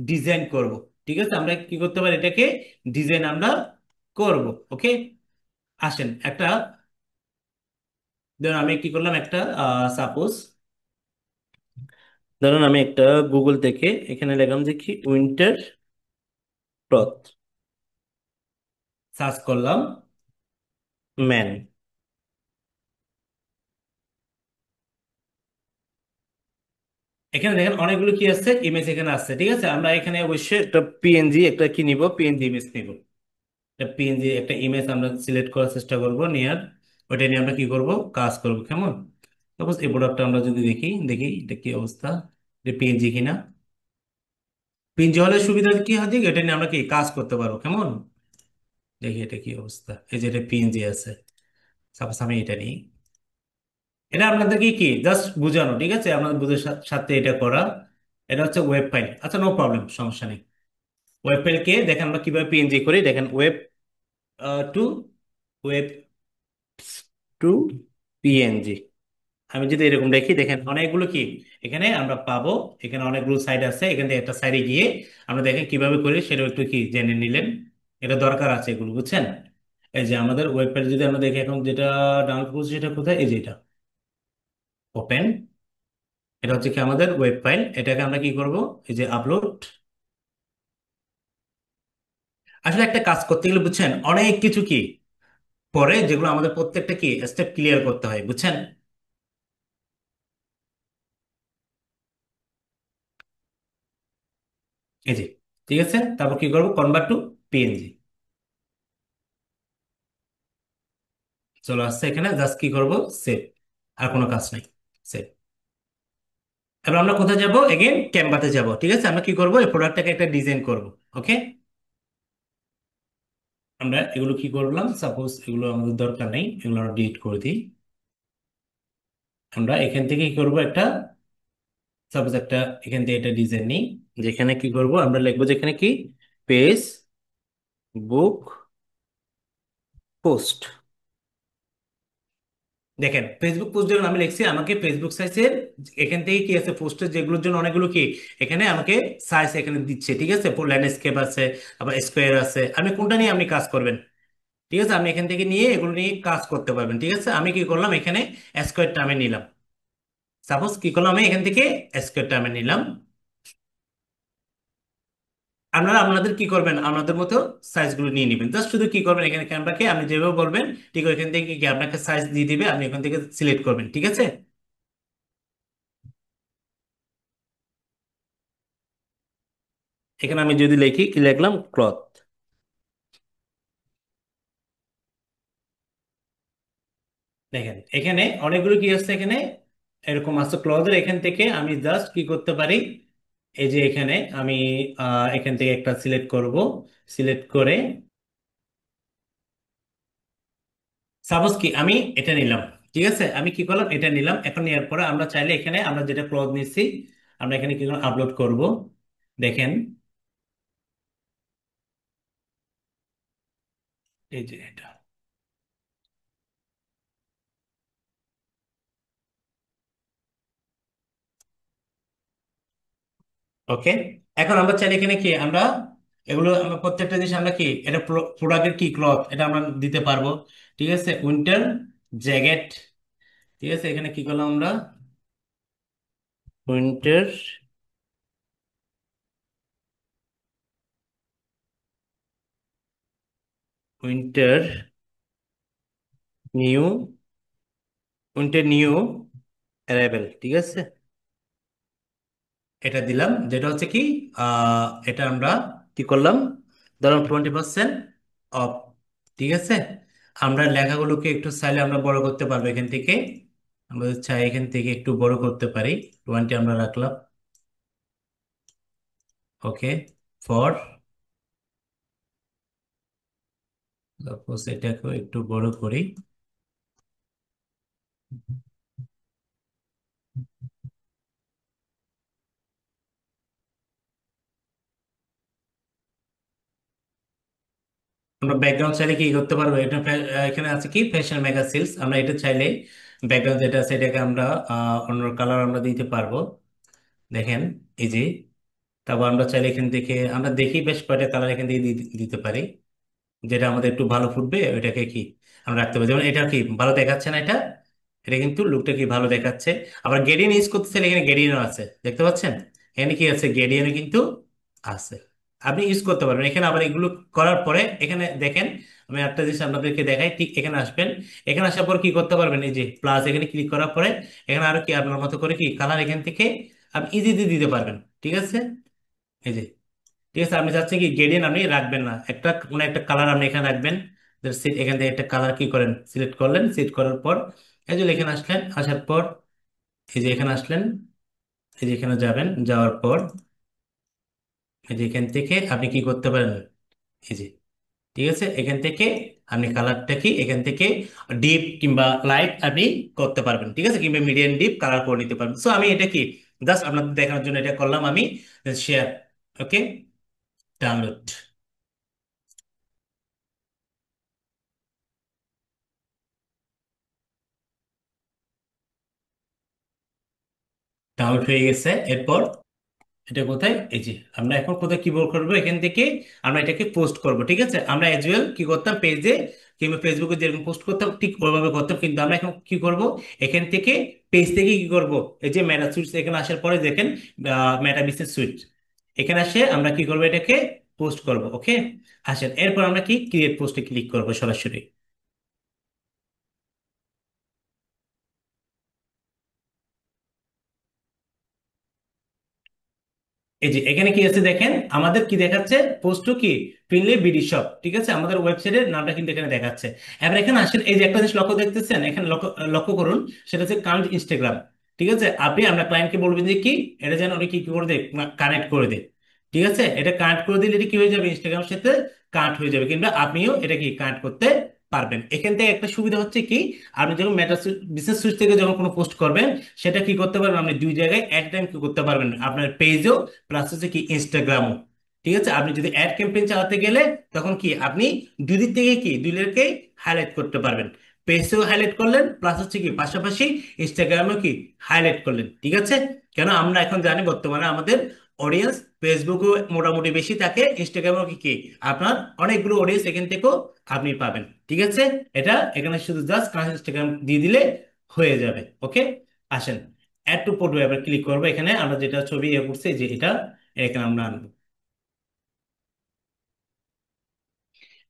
ডিজাইন করব। ঠিক আছে, আমরা কি করতে পারি, এটাকে ডিজাইন আমরা করব। ওকে, আসেন একটা, ধরুন আমি কি করলাম, একটা সাপোজ ধরুন আমি একটা গুগল থেকে এখানে লিখলাম যে কি উইন্টার ক্লথ, সার্চ করলাম ম্যান। এখানে দেখেন অনেকগুলো কি আছে, ইমেজ এখানে আছে। ঠিক আছে, আমরা এখানে অবশ্যই একটা পিএনজি একটা কি নিব, পিএনজি ইমেজ নিব। একটা পিএনজি একটা ইমেজ আমরা সিলেক্ট করার চেষ্টা করব, নিয়ার ওইটা নিয়ে আমরা কি করব, কাজ করব। কেমন, সাপোজ এই প্রোডাক্টটা আমরা যদি দেখি, দেখি এটা কি অবস্থা, এটা পিএনজি কিনা। পিএনজি হলে সুবিধা কি হয়, এটা নিয়ে আমরা কি কাজ করতে পারবো। কেমন, দেখি এটা কি অবস্থা, এই যে এটা পিএনজি আছে। সাপোজ আমি এটা নিই, এটা আপনাদেরকে কি জাস্ট বোঝানো। ঠিক আছে, আপনাদের বুঝে সাথে এটা করা। এটা হচ্ছে ওয়েব ফাইল, আচ্ছা নো প্রবলেম, সমস্যা নেই। ওয়েব ফাইলকে দেখেন আমরা কিভাবে পিএনজি করি, দেখেন web to web to PNG. আমি যদি এরকম দেখি, দেখেন অনেকগুলো কি এখানে আমরা পাবো। এখানে অনেকগুলো সাইট আছে, এখান থেকে একটা সাইডে গিয়ে আমরা দেখেন কিভাবে করি সেটা একটু কি জেনে নিলেন। এটা দরকার আছে এগুলো, বুঝছেন। এই যে আমাদের ওয়েব পেজ যদি আমরা দেখি, এখন যেটা ডাউনলোড করছি সেটা কোথায়, এই যে এটা ওপেন। এটা হচ্ছে কি আমাদের ওয়েব ফাইল, এটাকে আমরা কি করব, এই যে আপলোড। আসলে একটা কাজ করতে গেলে বুঝছেন অনেক কিছু কি পরে, যেগুলো আমাদের প্রত্যেকটা কি স্টেপ ক্লিয়ার করতে হয়, বুঝছেন। এই যে, ঠিক আছে, তারপর কি করব, কনভার্ট টু পিএনজি চলে আসছে এখানে। জাস্ট কি করব, সেভ। আর কোনো কাজ নাই, সেভ। এবার আমরা কোথায় যাব, এগেন ক্যানভাতে যাব। ঠিক আছে, আমরা কি করব, এই প্রোডাক্টটাকে একটা ডিজাইন করব। ওকে, আমরা এগুলো কি করলাম, সাপোজ এগুলো আমাদের দরকার নেই, এগুলো আমরা ডিলিট করে দিই। আমরা এখান থেকে কি করব, একটা সাপোজ একটা এখান থেকে একটা ডিজাইন নিই, যেখানে কি করব, আমরা লিখবো যেখানে কি পেজ বুক পোস্ট। দেখেন ফেসবুক পোস্ট যখন আমি লিখছি, আমাকে ফেসবুক সাইজের এখান থেকে কি আছে, পোস্টের যেগুলোর জন্য অনেকগুলো কি এখানে আমাকে সাইজ এখানে দিচ্ছে। ঠিক আছে, ল্যান্ডস্কেপ আছে, আবার স্কোয়ার আছে, আমি কোনটা নিয়ে আপনি কাজ করবেন। ঠিক আছে, আপনি এখান থেকে নিয়ে এগুলো নিয়ে কাজ করতে পারবেন। ঠিক আছে, আমি কি করলাম, এখানে স্কোয়ারটা আমি নিলাম। সাপোজ কি করলাম, আমি এখান থেকে স্কোয়ারটা আমি নিলাম। আপনারা আপনাদের কি করবেন, আপনাদের মতো সাইজগুলো নিয়ে নেবেন। জাস্ট শুধু কি করবেন, এখানে ক্যামেরাকে আপনি যেভাবে বলবেন ঠিক ওইখান থেকে কি আপনাকে সাইজ দিয়ে দিবে, আপনি এখান থেকে সিলেক্ট করবেন। ঠিক আছে, এখানে আমি যদি লিখি, কি লিখলাম, ক্লথ। দেখেন এখানে অনেকগুলো কি আছে, এখানে এরকম আছে ক্লথের। এখান থেকে আমি জাস্ট কি করতে পারি, এই যে এখানে আমি এখান থেকে একটা সিলেক্ট করব। সিলেক্ট করে সাপোজ কি আমি এটা নিলাম। ঠিক আছে, আমি কি করলাম, এটা নিলাম। এখন নেওয়ার পরে আমরা চাইলে এখানে আমরা যেটা ক্লথ নিচ্ছি, আমরা এখানে কি আপলোড করব। দেখেন এই যে এটা, ওকে। এখন আমরা চাইলে এখানে কি আমরা এগুলো আমরা প্রত্যেকটা জিনিস আমরা কি এটা প্রোডাক্টের কি ক্লথ এটা আমরা দিতে পারবো। ঠিক আছে, উইন্টার জ্যাকেট। ঠিক আছে, এখানে কি করলাম আমরা, winter winter new winter new arrival. ঠিক আছে, এটা দিলাম, যেটা হচ্ছে কি এটা আমরা কি করলাম, ধরুন 20% অফ। ঠিক আছে, আমরা লেখাগুলোকে একটু চাইলে আমরা বড় করতে পারবো এখান থেকে। আমরা যদি চাই এখান থেকে একটু বড় করতে পারি। 20 আমরা রাখলাম। ওকে, ফর সাপোজ এটাকে একটু বড় করি। আমরা ব্যাকগ্রাউন্ড চাইলে কি করতে পারবো, এটা এখানে আছে কি ফ্যাশন মেগা সেলস, আমরা এটা চাইলে ব্যাকগ্রাউন্ড যেটা আছে এটাকে আমরা অন্য কালার আমরা দিতে পারবো। দেখেন, এই যে, তারপর আমরা চাইলে এখান থেকে আমরা দেখি বেশ কয়টা কালার এখান থেকে দিতে পারি, যেটা আমাদের একটু ভালো ফুটবে ওইটাকে কি আমরা রাখতে পারি। যেমন এটা কি ভালো দেখাচ্ছে না এটা, এটা কিন্তু লুকটা কি ভালো দেখাচ্ছে। আবার গ্রেডিয়েন্ট ইউজ করতে চাইলে এখানে গ্রেডিয়েন্টও আছে, দেখতে পাচ্ছেন, এখানে কি আছে গ্রেডিয়েন্ট কিন্তু আছে, আপনি ইউজ করতে পারবেন এখানে। আবার এগুলো করার পরে এখানে দেখেন, আমি একটা জিনিস আপনাদেরকে দেখাই, ঠিক এখানে আসবেন, এখানে আসার পর কি করতে পারবেন, এই যে প্লাস এখানে ক্লিক করার পরে এখানে আরো কি আপনার মতো করে কি কালার এখান থেকে আপনি ইজিলি দিতে পারবেন। ঠিক আছে, এই যে, ঠিক আছে, আপনি চাচ্ছেন কি গ্রেডিয়েন্ট আপনি রাখবেন না, একটা কোনো একটা কালার আপনি এখানে রাখবেন। এখান থেকে একটা কালার কি করেন, সিলেক্ট করলেন, সিলেক্ট করার পর এই যে এখানে আসলেন, আসার পর এই যে এখানে আসলেন, এই যে এখানে যাবেন, যাওয়ার পর এই যে এখান থেকে আপনি কি করতে পারেন, এই যে, ঠিক আছে, এখান থেকে আপনি কালারটা কি এখান থেকে ডিপ কিংবা লাইট আপনি করতে পারবেন। ঠিক আছে, কিংবা মিডিয়াম ডিপ কালার করে নিতে পারবেন। সো আমি এটা কি জাস্ট আপনাদের দেখানোর জন্য এটা করলাম আমি, শেয়ার। ওকে, ডাউনলোড। ডাউনলোড হয়ে গেছে। এরপর এটা কোথায়, এই যে আমরা এখন কোথায় কি বল করবো, এখান থেকে আমরা এটাকে পোস্ট করব। ঠিক আছে, আমরা অ্যাজ ওয়েল কি করতাম পেজে কিংবা ফেসবুকে যেরকম পোস্ট করতাম ঠিক ওইভাবে করতাম, কিন্তু আমরা এখন কি করব, এখান থেকে পেজ থেকে কি করব, এই যে মেটা সুইটস এখানে আসার পরে দেখেন, মেটা বিজনেস সুইট, এখানে আসে আমরা কি করবো এটাকে পোস্ট করব। ওকে, আসেন এরপর আমরা কি ক্রিয়েট পোস্টে ক্লিক করব সরাসরি। এই যে এখানে কি আছে দেখেন, আমাদের কি দেখাচ্ছে, পোস্ট কি ফিনলে বিডি শপ। ঠিক আছে, আমাদের ওয়েবসাইটের নামটা কিন্তু এখানে দেখাচ্ছে। এবার এখানে আসেন, এই যে একটা জিনিস লক্ষ্য দেখতেছেন, এখানে লক্ষ্য লক্ষ্য করুন, সেটা হচ্ছে কানেক্ট ইনস্টাগ্রাম। ঠিক আছে, আপনি আমরা ক্লায়েন্টকে বলবেন যে কি এটা যেন উনি কি কি করে দেয়, কানেক্ট করে দেয়। ঠিক আছে, এটা কানেক্ট করে দিলে এটা কি হয়ে যাবে, ইনস্টাগ্রামের সাথে কানেক্ট হয়ে যাবে, কিংবা আপনিও এটা কি কানেক্ট করতে পারবেন। এখান থেকে একটা সুবিধা হচ্ছে কি, আপনি যখন মেটা বিজনেস সুইচ থেকে যখন কোনো পোস্ট করবেন, সেটা কি করতে পারবেন, আপনি দুই জায়গায় এক টাইম কি করতে পারবেন, আপনার পেজও প্লাস হচ্ছে কি ইনস্টাগ্রামও। ঠিক আছে, আপনি যদি অ্যাড ক্যাম্পেইন চালাতে গেলে তখন কি আপনি দুই দিক থেকে কি দুই লেয়ারকেই হাইলাইট করতে পারবেন, পেজেও হাইলাইট করলেন প্লাস হচ্ছে কি পাশাপাশি ইনস্টাগ্রামেও কি হাইলাইট করলেন। ঠিক আছে, কেন আমরা এখন জানি বর্তমানে আমাদের অডিয়েন্স ফেসবুকও মোটামুটি বেশি থাকে, ইনস্টাগ্রামেও কি কি আপনার অনেকগুলো অডিয়েন্স এখান থেকেও আপনি পাবেন। ঠিক আছে, এটা এখানে শুধু জাস্ট ইনস্টাগ্রাম দিয়ে দিলে হয়ে যাবে। ওকে, আসেন অ্যাড টু পোর্ট এবার ক্লিক করবো, এখানে আমরা যেটা ছবি ইয়ে করছি যে এটা এখানে আমরা আনবো।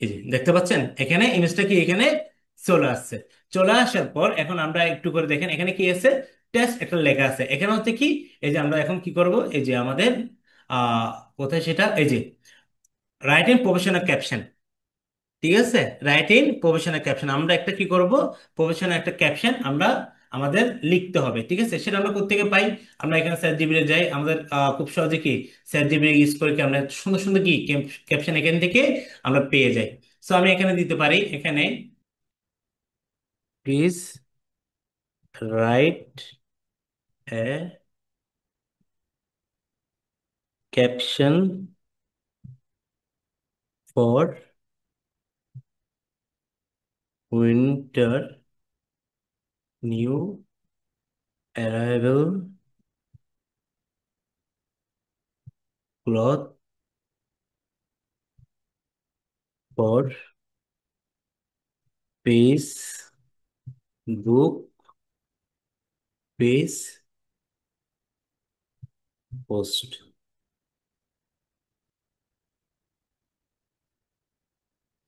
এই যে দেখতে পাচ্ছেন এখানে ইমেজটা কি এখানে চলে আসছে। চলে আসার পর এখন আমরা একটু করে দেখেন এখানে কি আছে, টেক্সট একটা লেখা আছে, এখানে হচ্ছে কি, এই যে আমরা এখন কি করব, এই যে আমাদের আহ কোথায় সেটা, এই যে রাইট ইন প্রফেশনাল ক্যাপশন। ঠিক আছে, রাইট ইন প্রফেশনাল ক্যাপশন, আমরা একটা কি করব, প্রফেশনাল একটা ক্যাপশন আমরা আমাদের লিখতে হবে। ঠিক আছে, সেটা আমরা কোত্থেকে পাই, আমরা এখানে চ্যাট জিপিটি যাই, আমাদের খুব সহজে কি চ্যাট জিপিটি ইউজ করে কি আমরা সুন্দর সুন্দর কি ক্যাপশন এখান থেকে আমরা পেয়ে যাই। সো আমি এখানে দিতে পারি, এখানে please write a caption for winter new arrival cloth for page book page post.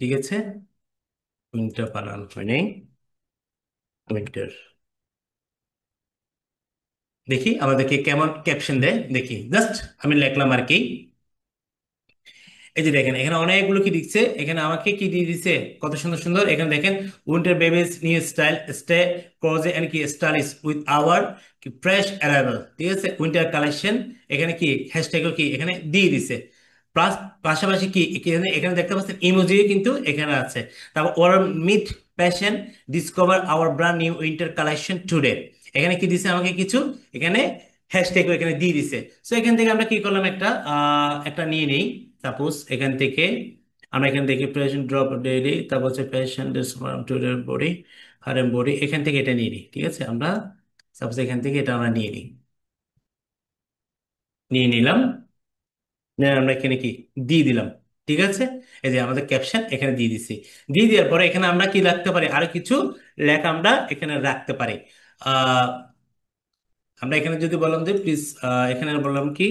ঠিক আছে, উইন্টার বানানো হয় নাই, উইন্টার, দেখি আমাদেরকে কেমন ক্যাপশন দেয়, দেখি জাস্ট আমি লিখলাম আর কি, এই যে দেখেন এখানে অনেকগুলো কি দিচ্ছে, এখানে আমাকে কি দিয়ে দিচ্ছে, কত সুন্দর সুন্দর। এখানে দেখেন winter babies new style stay cosy and key stylish with our key fresh arrival, ঠিক আছে, উইন্টার কালেকশন। এখানে কি হ্যাশট্যাগও কি এখানে দিয়ে দিছে। প্লাস পাশাপাশি কি এখানে এখানে দেখতে পাচ্ছেন ইমোজি কিন্তু এখানে আছে। তারপর ওর meet passion discover our brand new winter collection today, এখানে কি দিছে আমাকে কিছু, এখানে হ্যাশট্যাগও এখানে দিয়ে দিছে। সো এখান থেকে আমরা কি করলাম, একটা একটা নিয়ে নেই। সাপোজ এখান থেকে আমরা এখান থেকে প্রেজেন্ট ড্রপ ডেইলি, তারপর হচ্ছে passion today body harem body, এখান থেকে এটা নিয়ে নিই, ঠিক আছে। আমরা সাপোজ এখান থেকে এটা আমরা নিয়ে নিই, নিয়ে নিলাম। আমরা এখানে কি দিয়ে দিলাম, ঠিক আছে। এই যে আমাদের ক্যাপশন এখানে দিয়ে দিছি। দিয়ে দেওয়ার পরে এখানে আমরা কি রাখতে পারি, আরো কিছু লেখা আমরা এখানে রাখতে পারি। আহ আমরা এখানে যদি বললাম যে প্লিজ, এখানে বললাম কি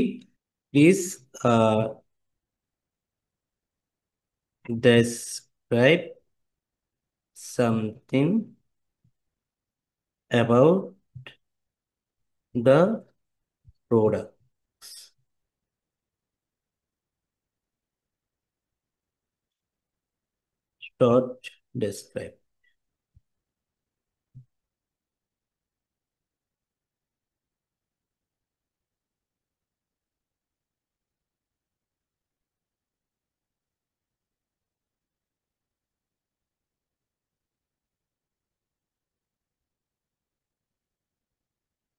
please describe something about the product. Short describe.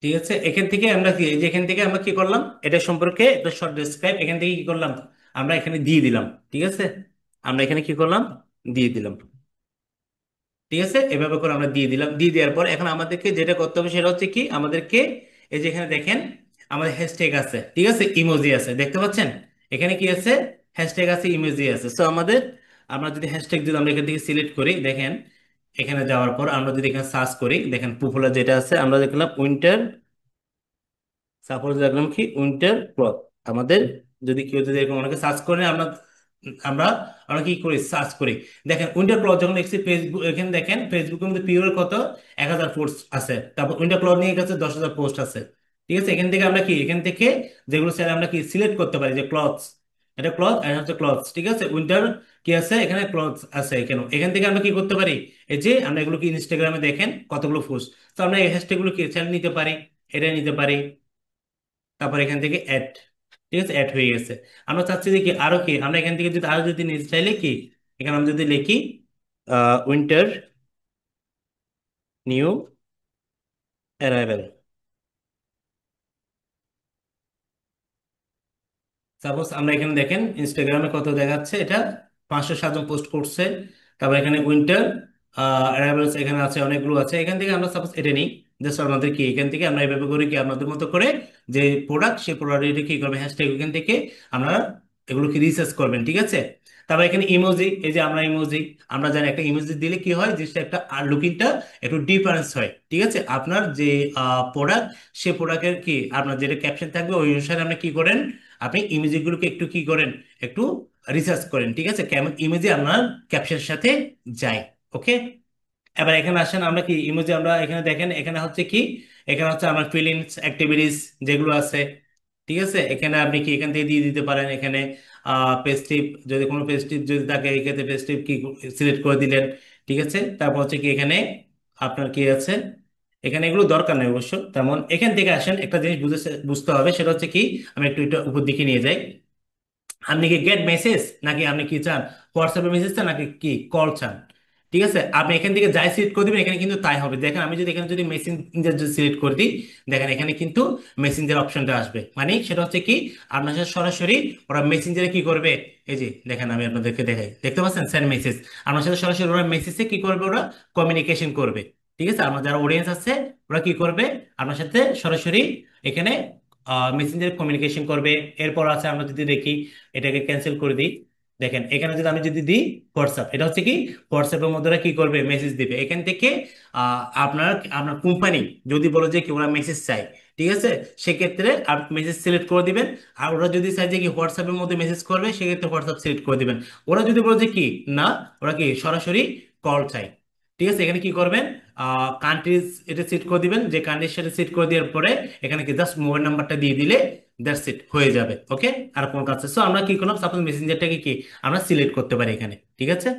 ঠিক আছে, এখান থেকে আমরা কি, এই যে এখান থেকে আমরা কি করলাম, এটা সম্পর্কে একটা শর্ট ডেসক্রাইব এখান থেকে কি করলাম, আমরা এখানে দিয়ে দিলাম, ঠিক আছে। আমরা এখানে কি করলাম, দিয়ে দিলাম, ঠিক আছে। এভাবে করে আমরা দিয়ে দিলাম। দিয়ে দেওয়ার পর এখন আমাদেরকে যেটা করতে হবে সেটা হচ্ছে কি, আমাদেরকে এই যে এখানে দেখেন আমাদের হ্যাশট্যাগ আছে, ঠিক আছে, ইমোজি আছে, দেখতে পাচ্ছেন এখানে কি আছে, হ্যাশট্যাগ আছে, ইমোজি আছে। সো আমাদের, আমরা যদি হ্যাশট্যাগ যদি আমরা এখান থেকে সিলেক্ট করি, দেখেন এখানে যাওয়ার পর আমরা যদি এখানে সার্চ করি, দেখেন পপুলার যেটা আছে আমরা দেখলাম উইন্টার, সাপোজ দেখলাম কি উইন্টার ক্লথ। আমাদের যদি কেউ যদি এরকম অনেকে সার্চ করে, আমরা আমরা আমরা কি করি, সার্চ করি। দেখেন উইন্টার ক্লথ যখন দেখছি ফেসবুক, এখানে দেখেন ফেসবুকের মধ্যে পিওর কত 1,000 পোস্ট আছে, তারপর উইন্টার ক্লথ নিয়ে গেছে 10,000 পোস্ট আছে, ঠিক আছে। এখান থেকে আমরা কি, এখান থেকে যেগুলো চাই আমরা কি সিলেক্ট করতে পারি, যে ক্লথস, এটা ক্লথ, এটা হচ্ছে ক্লথস, ঠিক আছে। উইন্টার কি আছে এখানে, ক্লথস আছে এখানে। এখান থেকে আমরা কি করতে পারি, এই যে আমরা এগুলো কি ইনস্টাগ্রামে দেখেন কতগুলো পোস্ট, তো আমরা এই হ্যাশট্যাগ গুলো কি চাইলে নিতে পারি, এটা নিতে পারি। তারপর এখান থেকে অ্যাড, ঠিক আছে, অ্যাড হয়ে গেছে। আমরা চাচ্ছি যে কি আরো কি, আমরা এখান থেকে যদি আরো যদি নিতে চাইলে কি, এখানে আমরা যদি লিখি উইন্টার নিউ অ্যারাইভেল, সাপোজ আমরা এখানে দেখেন ইনস্টাগ্রামে কত দেখাচ্ছে, এটা 507 জন পোস্ট করছে। তারপর এখানে উইন্টার অ্যারাইভেলস এখানে আছে, অনেকগুলো আছে। এখান থেকে আমরা সাপোজ এটা নিই, জাস্ট আমাদের কি এখান থেকে আমরা এইভাবে করি কি, আমাদের মতো করে যে প্রোডাক্ট, সেই প্রোডাক্ট কি করবে হ্যাশট্যাগ, এখান থেকে আমরা এগুলোকে রিসার্চ করবেন, ঠিক আছে। তারপর এখানে ইমোজি, এই যে আমরা ইমোজি, আমরা জানি একটা ইমোজি দিলে কি হয়, জিনিসটা একটা লুকিংটা একটু ডিফারেন্স হয়, ঠিক আছে। আপনার যে প্রোডাক্ট, সে প্রোডাক্টের কি আপনার যেটা ক্যাপশন থাকবে ওই অনুসারে আপনি কি করেন, আপনি ইমেজগুলোকে একটু কি করেন, একটু রিসার্চ করেন, ঠিক আছে, কেমন ইমেজে আপনার ক্যাপশনের সাথে যায়। ওকে, এবার এখানে আসেন, আমরা কি ইমেজে আমরা এখানে দেখেন এখানে হচ্ছে কি, এখানে হচ্ছে আমার ফিলিংস অ্যাক্টিভিটিস যেগুলো আছে, ঠিক আছে। এখানে আপনি কি এখান থেকে দিয়ে দিতে পারেন, এখানে পেস্টিভ, যদি কোনো পেস্টিভ যদি থাকে এক্ষেত্রে পেস্টিভ কি সিলেক্ট করে দিলেন, ঠিক আছে। তারপর হচ্ছে কি এখানে আপনার কি আছে, এখানে এগুলো দরকার নেই অবশ্য তেমন। এখান থেকে আসেন একটা জিনিস বুঝতে হবে, সেটা হচ্ছে কি, আমি একটু এটা উপর দিকে নিয়ে যাই। আপনি কি গেট মেসেজ, নাকি আপনি কি চান হোয়াটসঅ্যাপে মেসেজ চান, নাকি কি কল চান, ঠিক আছে। আপনি এখান থেকে যাই সিলেক্ট করে দিবেন এখানে কিন্তু তাই হবে। দেখেন আমি যদি এখানে যদি মেসেঞ্জার যদি সিলেক্ট করে দিই, দেখেন এখানে কিন্তু মেসেঞ্জার অপশনটা আসবে, মানে সেটা হচ্ছে কি আপনার সাথে সরাসরি ওরা মেসেঞ্জারে কি করবে, এই যে দেখেন আমি আপনাদেরকে দেখাই, দেখতে পাচ্ছেন সেন্ড মেসেজ, আপনার সাথে সরাসরি ওরা মেসেজে কি করবে, ওরা কমিউনিকেশন করবে, ঠিক আছে। আমার যারা অডিয়েন্স আছে ওরা কি করবে, আপনার সাথে সরাসরি এখানে মেসেঞ্জারে কমিউনিকেশন করবে। এরপর আছে আমরা যদি দেখি, এটাকে ক্যান্সেল করে দিই। দেখেন এখানে যদি আমি যদি দিই হোয়াটসঅ্যাপ, এটা হচ্ছে কি হোয়াটসঅ্যাপের মধ্যে ওরা কি করবে, মেসেজ দিবে। এখান থেকে আপনার আপনার কোম্পানি যদি বলে যে কি ওরা মেসেজ চাই, ঠিক আছে, সেক্ষেত্রে আপনি মেসেজ সিলেক্ট করে দিবেন। আর ওরা যদি চাই যে কি হোয়াটসঅ্যাপের মধ্যে মেসেজ করবে, সেক্ষেত্রে হোয়াটসঅ্যাপ সিলেক্ট করে দিবেন। ওরা যদি বলে যে কি না, ওরা কি সরাসরি কল চাই, ঠিক আছে, এখানে কি করবেন, কান্ট্রিজ এটা সিট করে দিবেন, যে কান্ট্রির সাথে সিট করে দেওয়ার পরে এখানে কি জাস্ট মোবাইল নাম্বারটা দিয়ে দিলে দ্যাটস ইট হয়ে যাবে। ওকে, আর কোনো কাজ সো আমরা কি করলাম, সাপোজ মেসেঞ্জারটাকে কি আমরা সিলেক্ট করতে পারি এখানে, ঠিক আছে।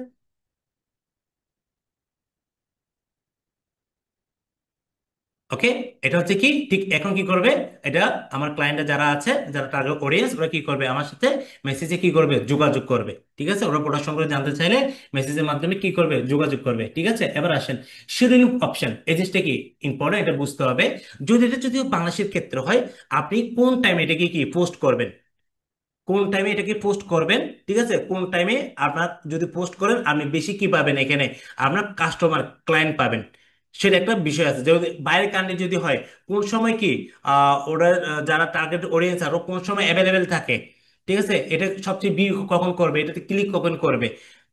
ওকে, এটা হচ্ছে কি ঠিক এখন কি করবে, এটা আমার ক্লায়েন্টরা যারা আছে, যারা টার্গেট অডিয়েন্স, ওরা কি করবে আমার সাথে মেসেজে কি করবে, যোগাযোগ করবে, ঠিক আছে। ওরা প্রোডাক্ট সম্পর্কে জানতে চাইলে মেসেজের মাধ্যমে কি করবে, যোগাযোগ করবে, ঠিক আছে। এবার আসেন শিডিউলিং অপশন, এই জিনিসটা কি ইম্পর্টেন্ট, এটা বুঝতে হবে। যদি এটা যদিও বাংলাদেশের ক্ষেত্রে হয়, আপনি কোন টাইমে এটাকে কি পোস্ট করবেন, কোন টাইমে এটাকে পোস্ট করবেন, ঠিক আছে। কোন টাইমে আপনার যদি পোস্ট করেন আপনি বেশি কি পাবেন এখানে, আপনার কাস্টমার ক্লায়েন্ট পাবেন, সেটা একটা বিষয় আছে। যদি বাইরের কান্ট্রি যদি হয়, কোন সময় কি ওরা যারা টার্গেট অডিয়েন্স আর ও কোন সময় অ্যাভেলেবেল থাকে, ঠিক আছে। এটা সবচেয়ে ভিউ কখন করবে, এটাতে ক্লিক কখন করবে,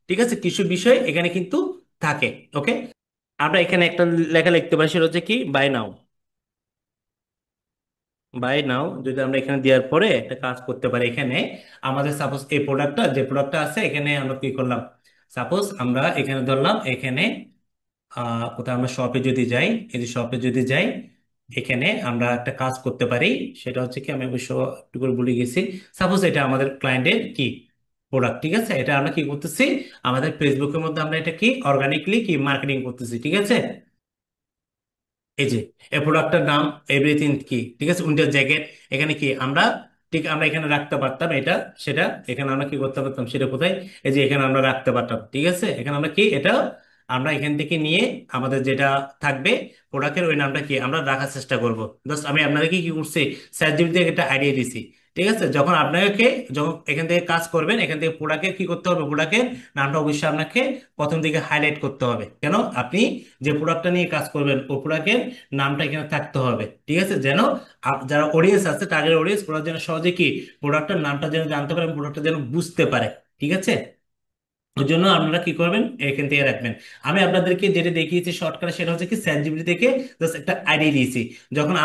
ঠিক আছে, কিছু বিষয় এখানে কিন্তু থাকে। ওকে, আমরা এখানে একটা লেখা লিখতে পারি, সেটা হচ্ছে কি বাই নাও। বাই নাও যদি আমরা এখানে দেওয়ার পরে একটা কাজ করতে পারি, এখানে আমাদের সাপোজ এই প্রোডাক্টটা, যে প্রোডাক্টটা আছে এখানে আমরা কি করলাম, সাপোজ আমরা এখানে ধরলাম এখানে কোথাও আমরা শপে যদি যাই, এই যে শপে যদি যাই, এখানে আমরা একটা কাজ করতে পারি, সেটা হচ্ছে কি আমি অবশ্য একটু করে ভুলে গেছি। সাপোজ এটা আমাদের ক্লায়েন্টের কি প্রোডাক্ট, ঠিক আছে, এটা আমরা কি করতেছি, আমাদের ফেসবুকের মধ্যে আমরা এটা কি অর্গানিকলি কি মার্কেটিং করতেছি, ঠিক আছে। এই যে এই প্রোডাক্টের নাম এভরিথিং কি, ঠিক আছে, উইন্টার জ্যাকেট, এখানে কি আমরা ঠিক আমরা এখানে রাখতে পারতাম এটা, সেটা এখানে আমরা কি করতে পারতাম, সেটা কোথায়, এই যে এখানে আমরা রাখতে পারতাম, ঠিক আছে। এখানে আমরা কি এটা আমরা এখান থেকে নিয়ে আমাদের যেটা থাকবে প্রোডাক্টের ওই নামটা কি আমরা রাখার চেষ্টা করব। জাস্ট আমি আপনাদেরকে কি করছি, স্যাট জিপিটি থেকে একটা আইডিয়া দিছি, ঠিক আছে। যখন আপনাকে যখন এখান থেকে কাজ করবেন, এখান থেকে প্রোডাক্টের কি করতে হবে, প্রোডাক্টের নামটা অবশ্যই আপনাকে প্রথম দিকে হাইলাইট করতে হবে। কেন, আপনি যে প্রোডাক্টটা নিয়ে কাজ করবেন ওই প্রোডাক্টের নামটা এখানে থাকতে হবে, ঠিক আছে, যেন যারা অডিয়েন্স আছে, টার্গেট অডিয়েন্স, ওরা যেন সহজে কি প্রোডাক্টের নামটা যেন জানতে পারে, প্রোডাক্টটা যেন বুঝতে পারে, ঠিক আছে। ওই জন্য আপনারা কি করবেন, এখান থেকে রাখবেন। আমি আপনাদেরকে যেটা দেখিয়েছি শর্টকাটে, সেটা হচ্ছে কি চ্যাট জিপিটি থেকে জাস্ট একটা আইডিয়া দিয়েছি। যখন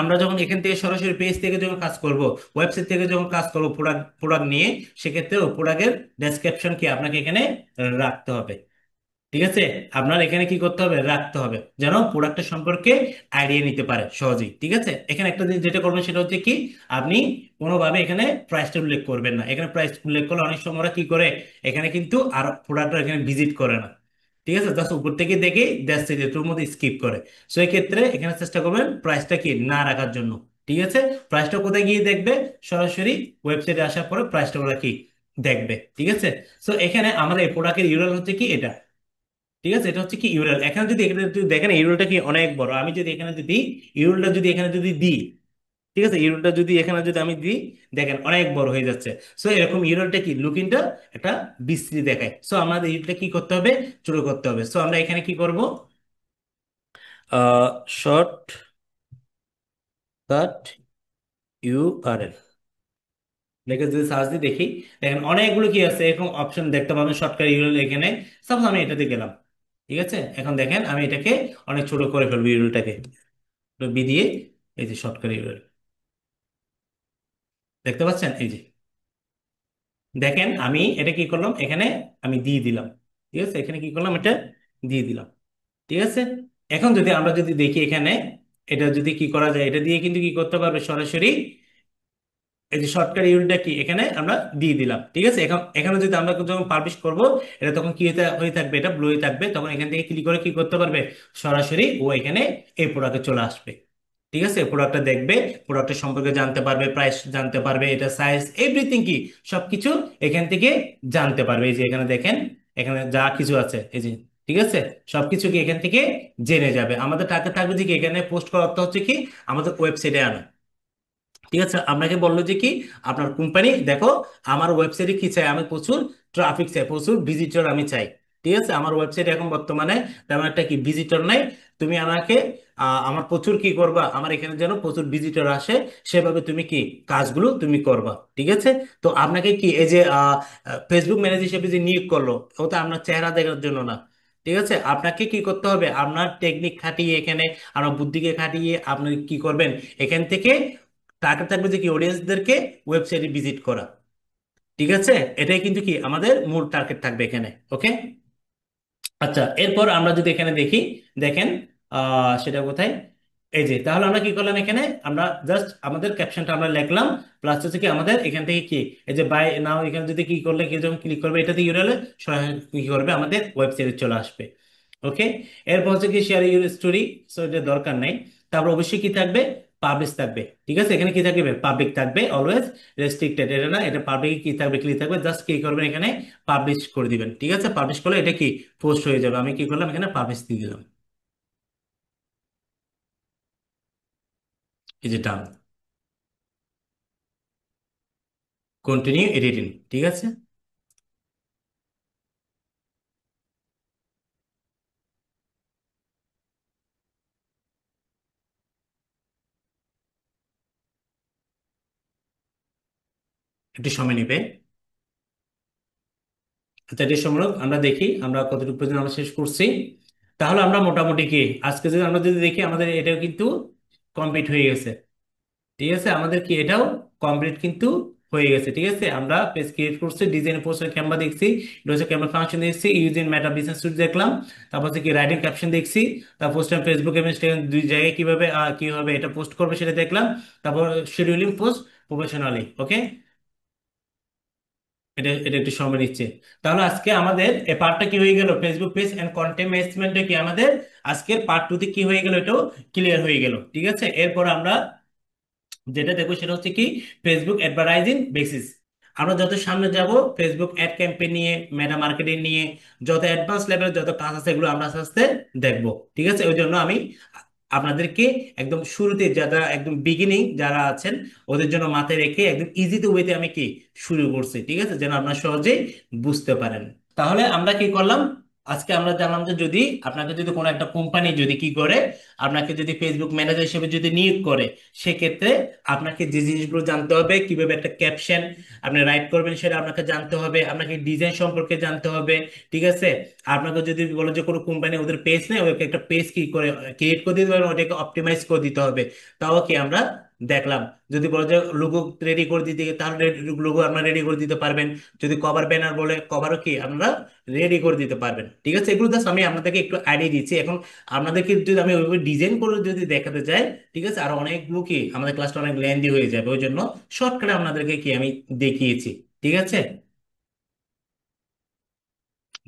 এখান থেকে সরাসরি পেজ থেকে যখন কাজ করব, ওয়েবসাইট থেকে যখন কাজ করব প্রোডাক্ট প্রোডাক্ট নিয়ে, সেক্ষেত্রে ওই প্রোডাক্টের ডেসক্রিপশন কি আপনাকে এখানে রাখতে হবে, ঠিক আছে। আপনার এখানে কি করতে হবে, রাখতে হবে, যেন প্রোডাক্টের সম্পর্কে আইডিয়া নিতে পারে সহজেই, ঠিক আছে। এখানে একটা জিনিস যেটা করবেন সেটা হচ্ছে কি, আপনি কোনোভাবে এখানে প্রাইসটা উল্লেখ করবেন না। এখানে প্রাইস উল্লেখ করলে অনেক সময় ওরা কি করে, এখানে কিন্তু আর প্রোডাক্টটা এখানে ভিজিট করে না, ঠিক আছে, জাস্ট উপর থেকে দেখে দেখছে যে তোর মধ্যে স্কিপ করে। সো এই ক্ষেত্রে এখানে চেষ্টা করবেন প্রাইসটা কি না রাখার জন্য, ঠিক আছে। প্রাইসটা কোথায় গিয়ে দেখবে, সরাসরি ওয়েবসাইটে আসার পরে প্রাইসটা ওরা কি দেখবে, ঠিক আছে। সো এখানে আমাদের এই প্রোডাক্টের ইউআরএল হচ্ছে কি এটা, ঠিক আছে, এটা হচ্ছে কি ইউরাল। এখানে যদি এখানে যদি দেখেন ইউরালটা কি অনেক বড়, আমি যদি এখানে যদি ইউরালটা যদি এখানে যদি দিই, ঠিক আছে, ইউরালটা যদি এখানে যদি আমি দিই, দেখেন অনেক বড় হয়ে যাচ্ছে। সো এরকম ইউরালটা কি লুকিংটা একটা বিশ্রী দেখায়। সো আমাদের ইউরালটা কি করতে হবে, ছোট করতে হবে। সো আমরা এখানে কি করব, শর্ট কাট ইউআরএল লিখে যদি সার্চ দিই দেখি, দেখেন অনেকগুলো কি আছে এরকম অপশন দেখতে পাবেন শর্টকাট ইউআরএল এখানে। সাপোজ আমি এটাতে গেলাম, ঠিক আছে, এখন দেখেন আমি এটাকে অনেক ছোট করে ফেলবো ইউআরএলটাকে, বি দিয়ে, এই যে শর্টকাট ইউআরএল দেখতে পাচ্ছেন, এই যে দেখেন আমি এটা কি করলাম, এখানে আমি দিয়ে দিলাম, ঠিক আছে, এখানে কি করলাম, এটা দিয়ে দিলাম, ঠিক আছে। এখন যদি আমরা যদি দেখি এখানে, এটা যদি কি করা যায়, এটা দিয়ে কিন্তু কি করতে পারবে সরাসরি, এই যে শর্টকাট ইউআরএলটা কি এখানে আমরা দিয়ে দিলাম, ঠিক আছে। এখন এখানে যদি আমরা যখন পাবলিশ করব, এটা তখন কি হয়ে থাকবে, এটা ব্লু হয়ে থাকবে, তখন এখান থেকে ক্লিক করে কি করতে পারবে, সরাসরি ও এখানে এই প্রোডাক্টে চলে আসবে, ঠিক আছে। প্রোডাক্টটা দেখবে, প্রোডাক্টের সম্পর্কে জানতে পারবে, প্রাইস জানতে পারবে, এটা সাইজ এভরিথিং কি সবকিছু এখান থেকে জানতে পারবে। এই যে এখানে দেখেন, এখানে যা কিছু আছে এই যে, ঠিক আছে, সবকিছু কি এখান থেকে জেনে যাবে। আমাদের টাকা থাকবে যে কি এখানে পোস্ট করার অর্থ হচ্ছে কি আমাদের ওয়েবসাইটে আনা, ঠিক আছে। আপনাকে বললো যে কি আপনার কোম্পানি দেখো, আমার ওয়েবসাইটে কি চাই, আমি প্রচুর ট্রাফিক চাই, প্রচুর ভিজিটর আমি চাই, ঠিক আছে। আমার ওয়েবসাইটে এখন বর্তমানে তেমন একটা কি ভিজিটর নাই, তুমি আমাকে আমার প্রচুর কি করবা, আমার এখানে যেন প্রচুর ভিজিটর আসে, সেভাবে তুমি কি কাজগুলো তুমি করবা, ঠিক আছে। তো আপনাকে কি এই যে ফেসবুক ম্যানেজার হিসেবে যে নিয়োগ করলো, ও তো আপনার চেহারা দেখার জন্য না, ঠিক আছে। আপনাকে কি করতে হবে, আপনার টেকনিক খাটিয়ে এখানে আপনার বুদ্ধিকে খাটিয়ে আপনি কি করবেন, এখান থেকে টার্গেট থাকবে যে কি অডিয়েন্সদেরকে ওয়েবসাইটে ভিজিট করা, ঠিক আছে। এটাই কিন্তু কি আমাদের মূল টার্গেট থাকবে এখানে। ওকে, আচ্ছা, এরপর আমরা যদি এখানে দেখি, দেখেন সেটা কোথায়, এই যে। তাহলে আমরা কি করলাম এখানে, আমরা জাস্ট আমাদের ক্যাপশনটা আমরা লিখলাম, প্লাস হচ্ছে কি আমাদের এখান থেকে কি, এই যে বাই নাও, এখানে যদি কি করলে কি যখন ক্লিক করবে এটাতে ইউরএল কি করবে, আমাদের ওয়েবসাইটে চলে আসবে। ওকে। এরপর হচ্ছে কি শেয়ার ইউর স্টোরি, সো এটা দরকার নাই। তারপর অবশ্যই কি থাকবে, পাবলিশ থাকবে। ঠিক আছে, এখানে কি থাকবে, পাবলিক থাকবে অলওয়েজ, রেস্ট্রিক্টেড এটা না, এটা পাবলিক কি থাকবে, ক্লিক থাকবে, জাস্ট কি করবেন এখানে পাবলিশ করে দিবেন। ঠিক আছে, পাবলিশ করলে এটা কি পোস্ট হয়ে যাবে। আমি কি করলাম এখানে পাবলিশ দিয়ে দিলাম, এই যে ডান, কন্টিনিউ এডিটিং। ঠিক আছে, একটু সময় নেবে। আচ্ছা, এটি সময় হোক, আমরা দেখি আমরা কতটুকু পর্যন্ত আমরা শেষ করছি। তাহলে আমরা মোটামুটি কি আজকে যদি আমরা যদি দেখি, আমাদের এটাও কিন্তু কমপ্লিট হয়ে গেছে। ঠিক আছে, আমাদের কি এটাও কমপ্লিট কিন্তু হয়ে গেছে। ঠিক আছে, আমরা পেজ ক্রিয়েট করছি, ডিজাইন পোস্টার ক্যানভা দেখছি, এটা হচ্ছে ক্যানভা ফাংশন দেখছি, ইউজিং মেটা বিজনেস সুইট দেখলাম, তারপর হচ্ছে কি রাইটিং ক্যাপশন দেখছি, তারপর পোস্ট ফেসবুক এবং ইনস্টাগ্রাম দুই জায়গায় কিভাবে কিভাবে এটা পোস্ট করবে সেটা দেখলাম, তারপর শিডিউলিং পোস্ট প্রফেশনালি। ওকে, এটা এটা একটু সময় নিচ্ছে। তাহলে আজকে আমাদের এই পার্টটা কি হয়ে গেল, ফেসবুক পেজ এন্ড কন্টেন্ট ম্যানেজমেন্টে কি আমাদের আজকের পার্ট টু তে কি হয়ে গেল, এটাও ক্লিয়ার হয়ে গেল। ঠিক আছে, এরপর আমরা যেটা দেখবো সেটা হচ্ছে কি ফেসবুক অ্যাডভার্টাইজিং বেসিস। আমরা যত সামনে যাব, ফেসবুক অ্যাড ক্যাম্পেইন নিয়ে, মেটা মার্কেটিং নিয়ে যত অ্যাডভান্স লেভেলের যত কাজ আছে এগুলো আমরা আস্তে আস্তে দেখবো। ঠিক আছে, ওই জন্য আমি আপনাদেরকে একদম শুরুতে যারা একদম বিগিনিং যারা আছেন ওদের জন্য মাথায় রেখে একদম ইজিতে ওয়েতে আমি কি শুরু করছি। ঠিক আছে, যেন আপনারা সহজেই বুঝতে পারেন। তাহলে আমরা কি করলাম, আজকে আমরা জানলাম যে যদি আপনাকে যদি কোনো একটা কোম্পানি যদি কি করে, আপনাকে যদি ফেসবুক ম্যানেজার হিসেবে যদি নিয়োগ করে, সেক্ষেত্রে আপনাকে যে জিনিসগুলো জানতে হবে, কিভাবে একটা ক্যাপশন আপনি রাইট করবেন সেটা আপনাকে জানতে হবে, আপনাকে ডিজাইন সম্পর্কে জানতে হবে। ঠিক আছে, আপনাকে যদি বলো যে কোনো কোম্পানি ওদের পেজ নেই, ওদেরকে একটা পেজ কি করে ক্রিয়েট করে দিতে হবে, ওটাকে অপটিমাইজ করে দিতে হবে, তাও কি আমরা দেখলাম। যদি বলো যে লোগো রেডি করে দিতে, তাহলে লোগো আপনারা রেডি করে দিতে পারবেন। যদি কভার ব্যানার বলে, কভারও কি আপনারা রেডি করে দিতে পারবেন। ঠিক আছে, এগুলো জাস্ট আমি আপনাদেরকে একটু আইডিয়া দিচ্ছি। এখন আপনাদেরকে যদি আমি ওইভাবে ডিজাইন করে যদি দেখাতে চাই, ঠিক আছে, আর অনেকগুলো কি আমাদের ক্লাসটা অনেক লেন্দি হয়ে যাবে, ওই জন্য শর্টকাটে আপনাদেরকে কি আমি দেখিয়েছি। ঠিক আছে,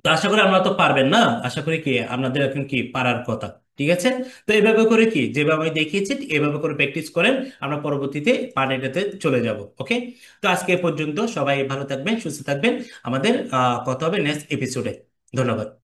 তো আশা করি আপনারা তো পারবেন না, আশা করি কি আপনাদের এখন কি পারার কথা। ঠিক আছে, তো এইভাবে করে কি যেভাবে আমি দেখিয়েছি ঠিক এভাবে করে প্র্যাকটিস করেন, আমরা পরবর্তীতে পার্ট এটাতে চলে যাব। ওকে, তো আজকে এ পর্যন্ত, সবাই ভালো থাকবেন, সুস্থ থাকবেন। আমাদের কথা হবে নেক্সট এপিসোডে। ধন্যবাদ।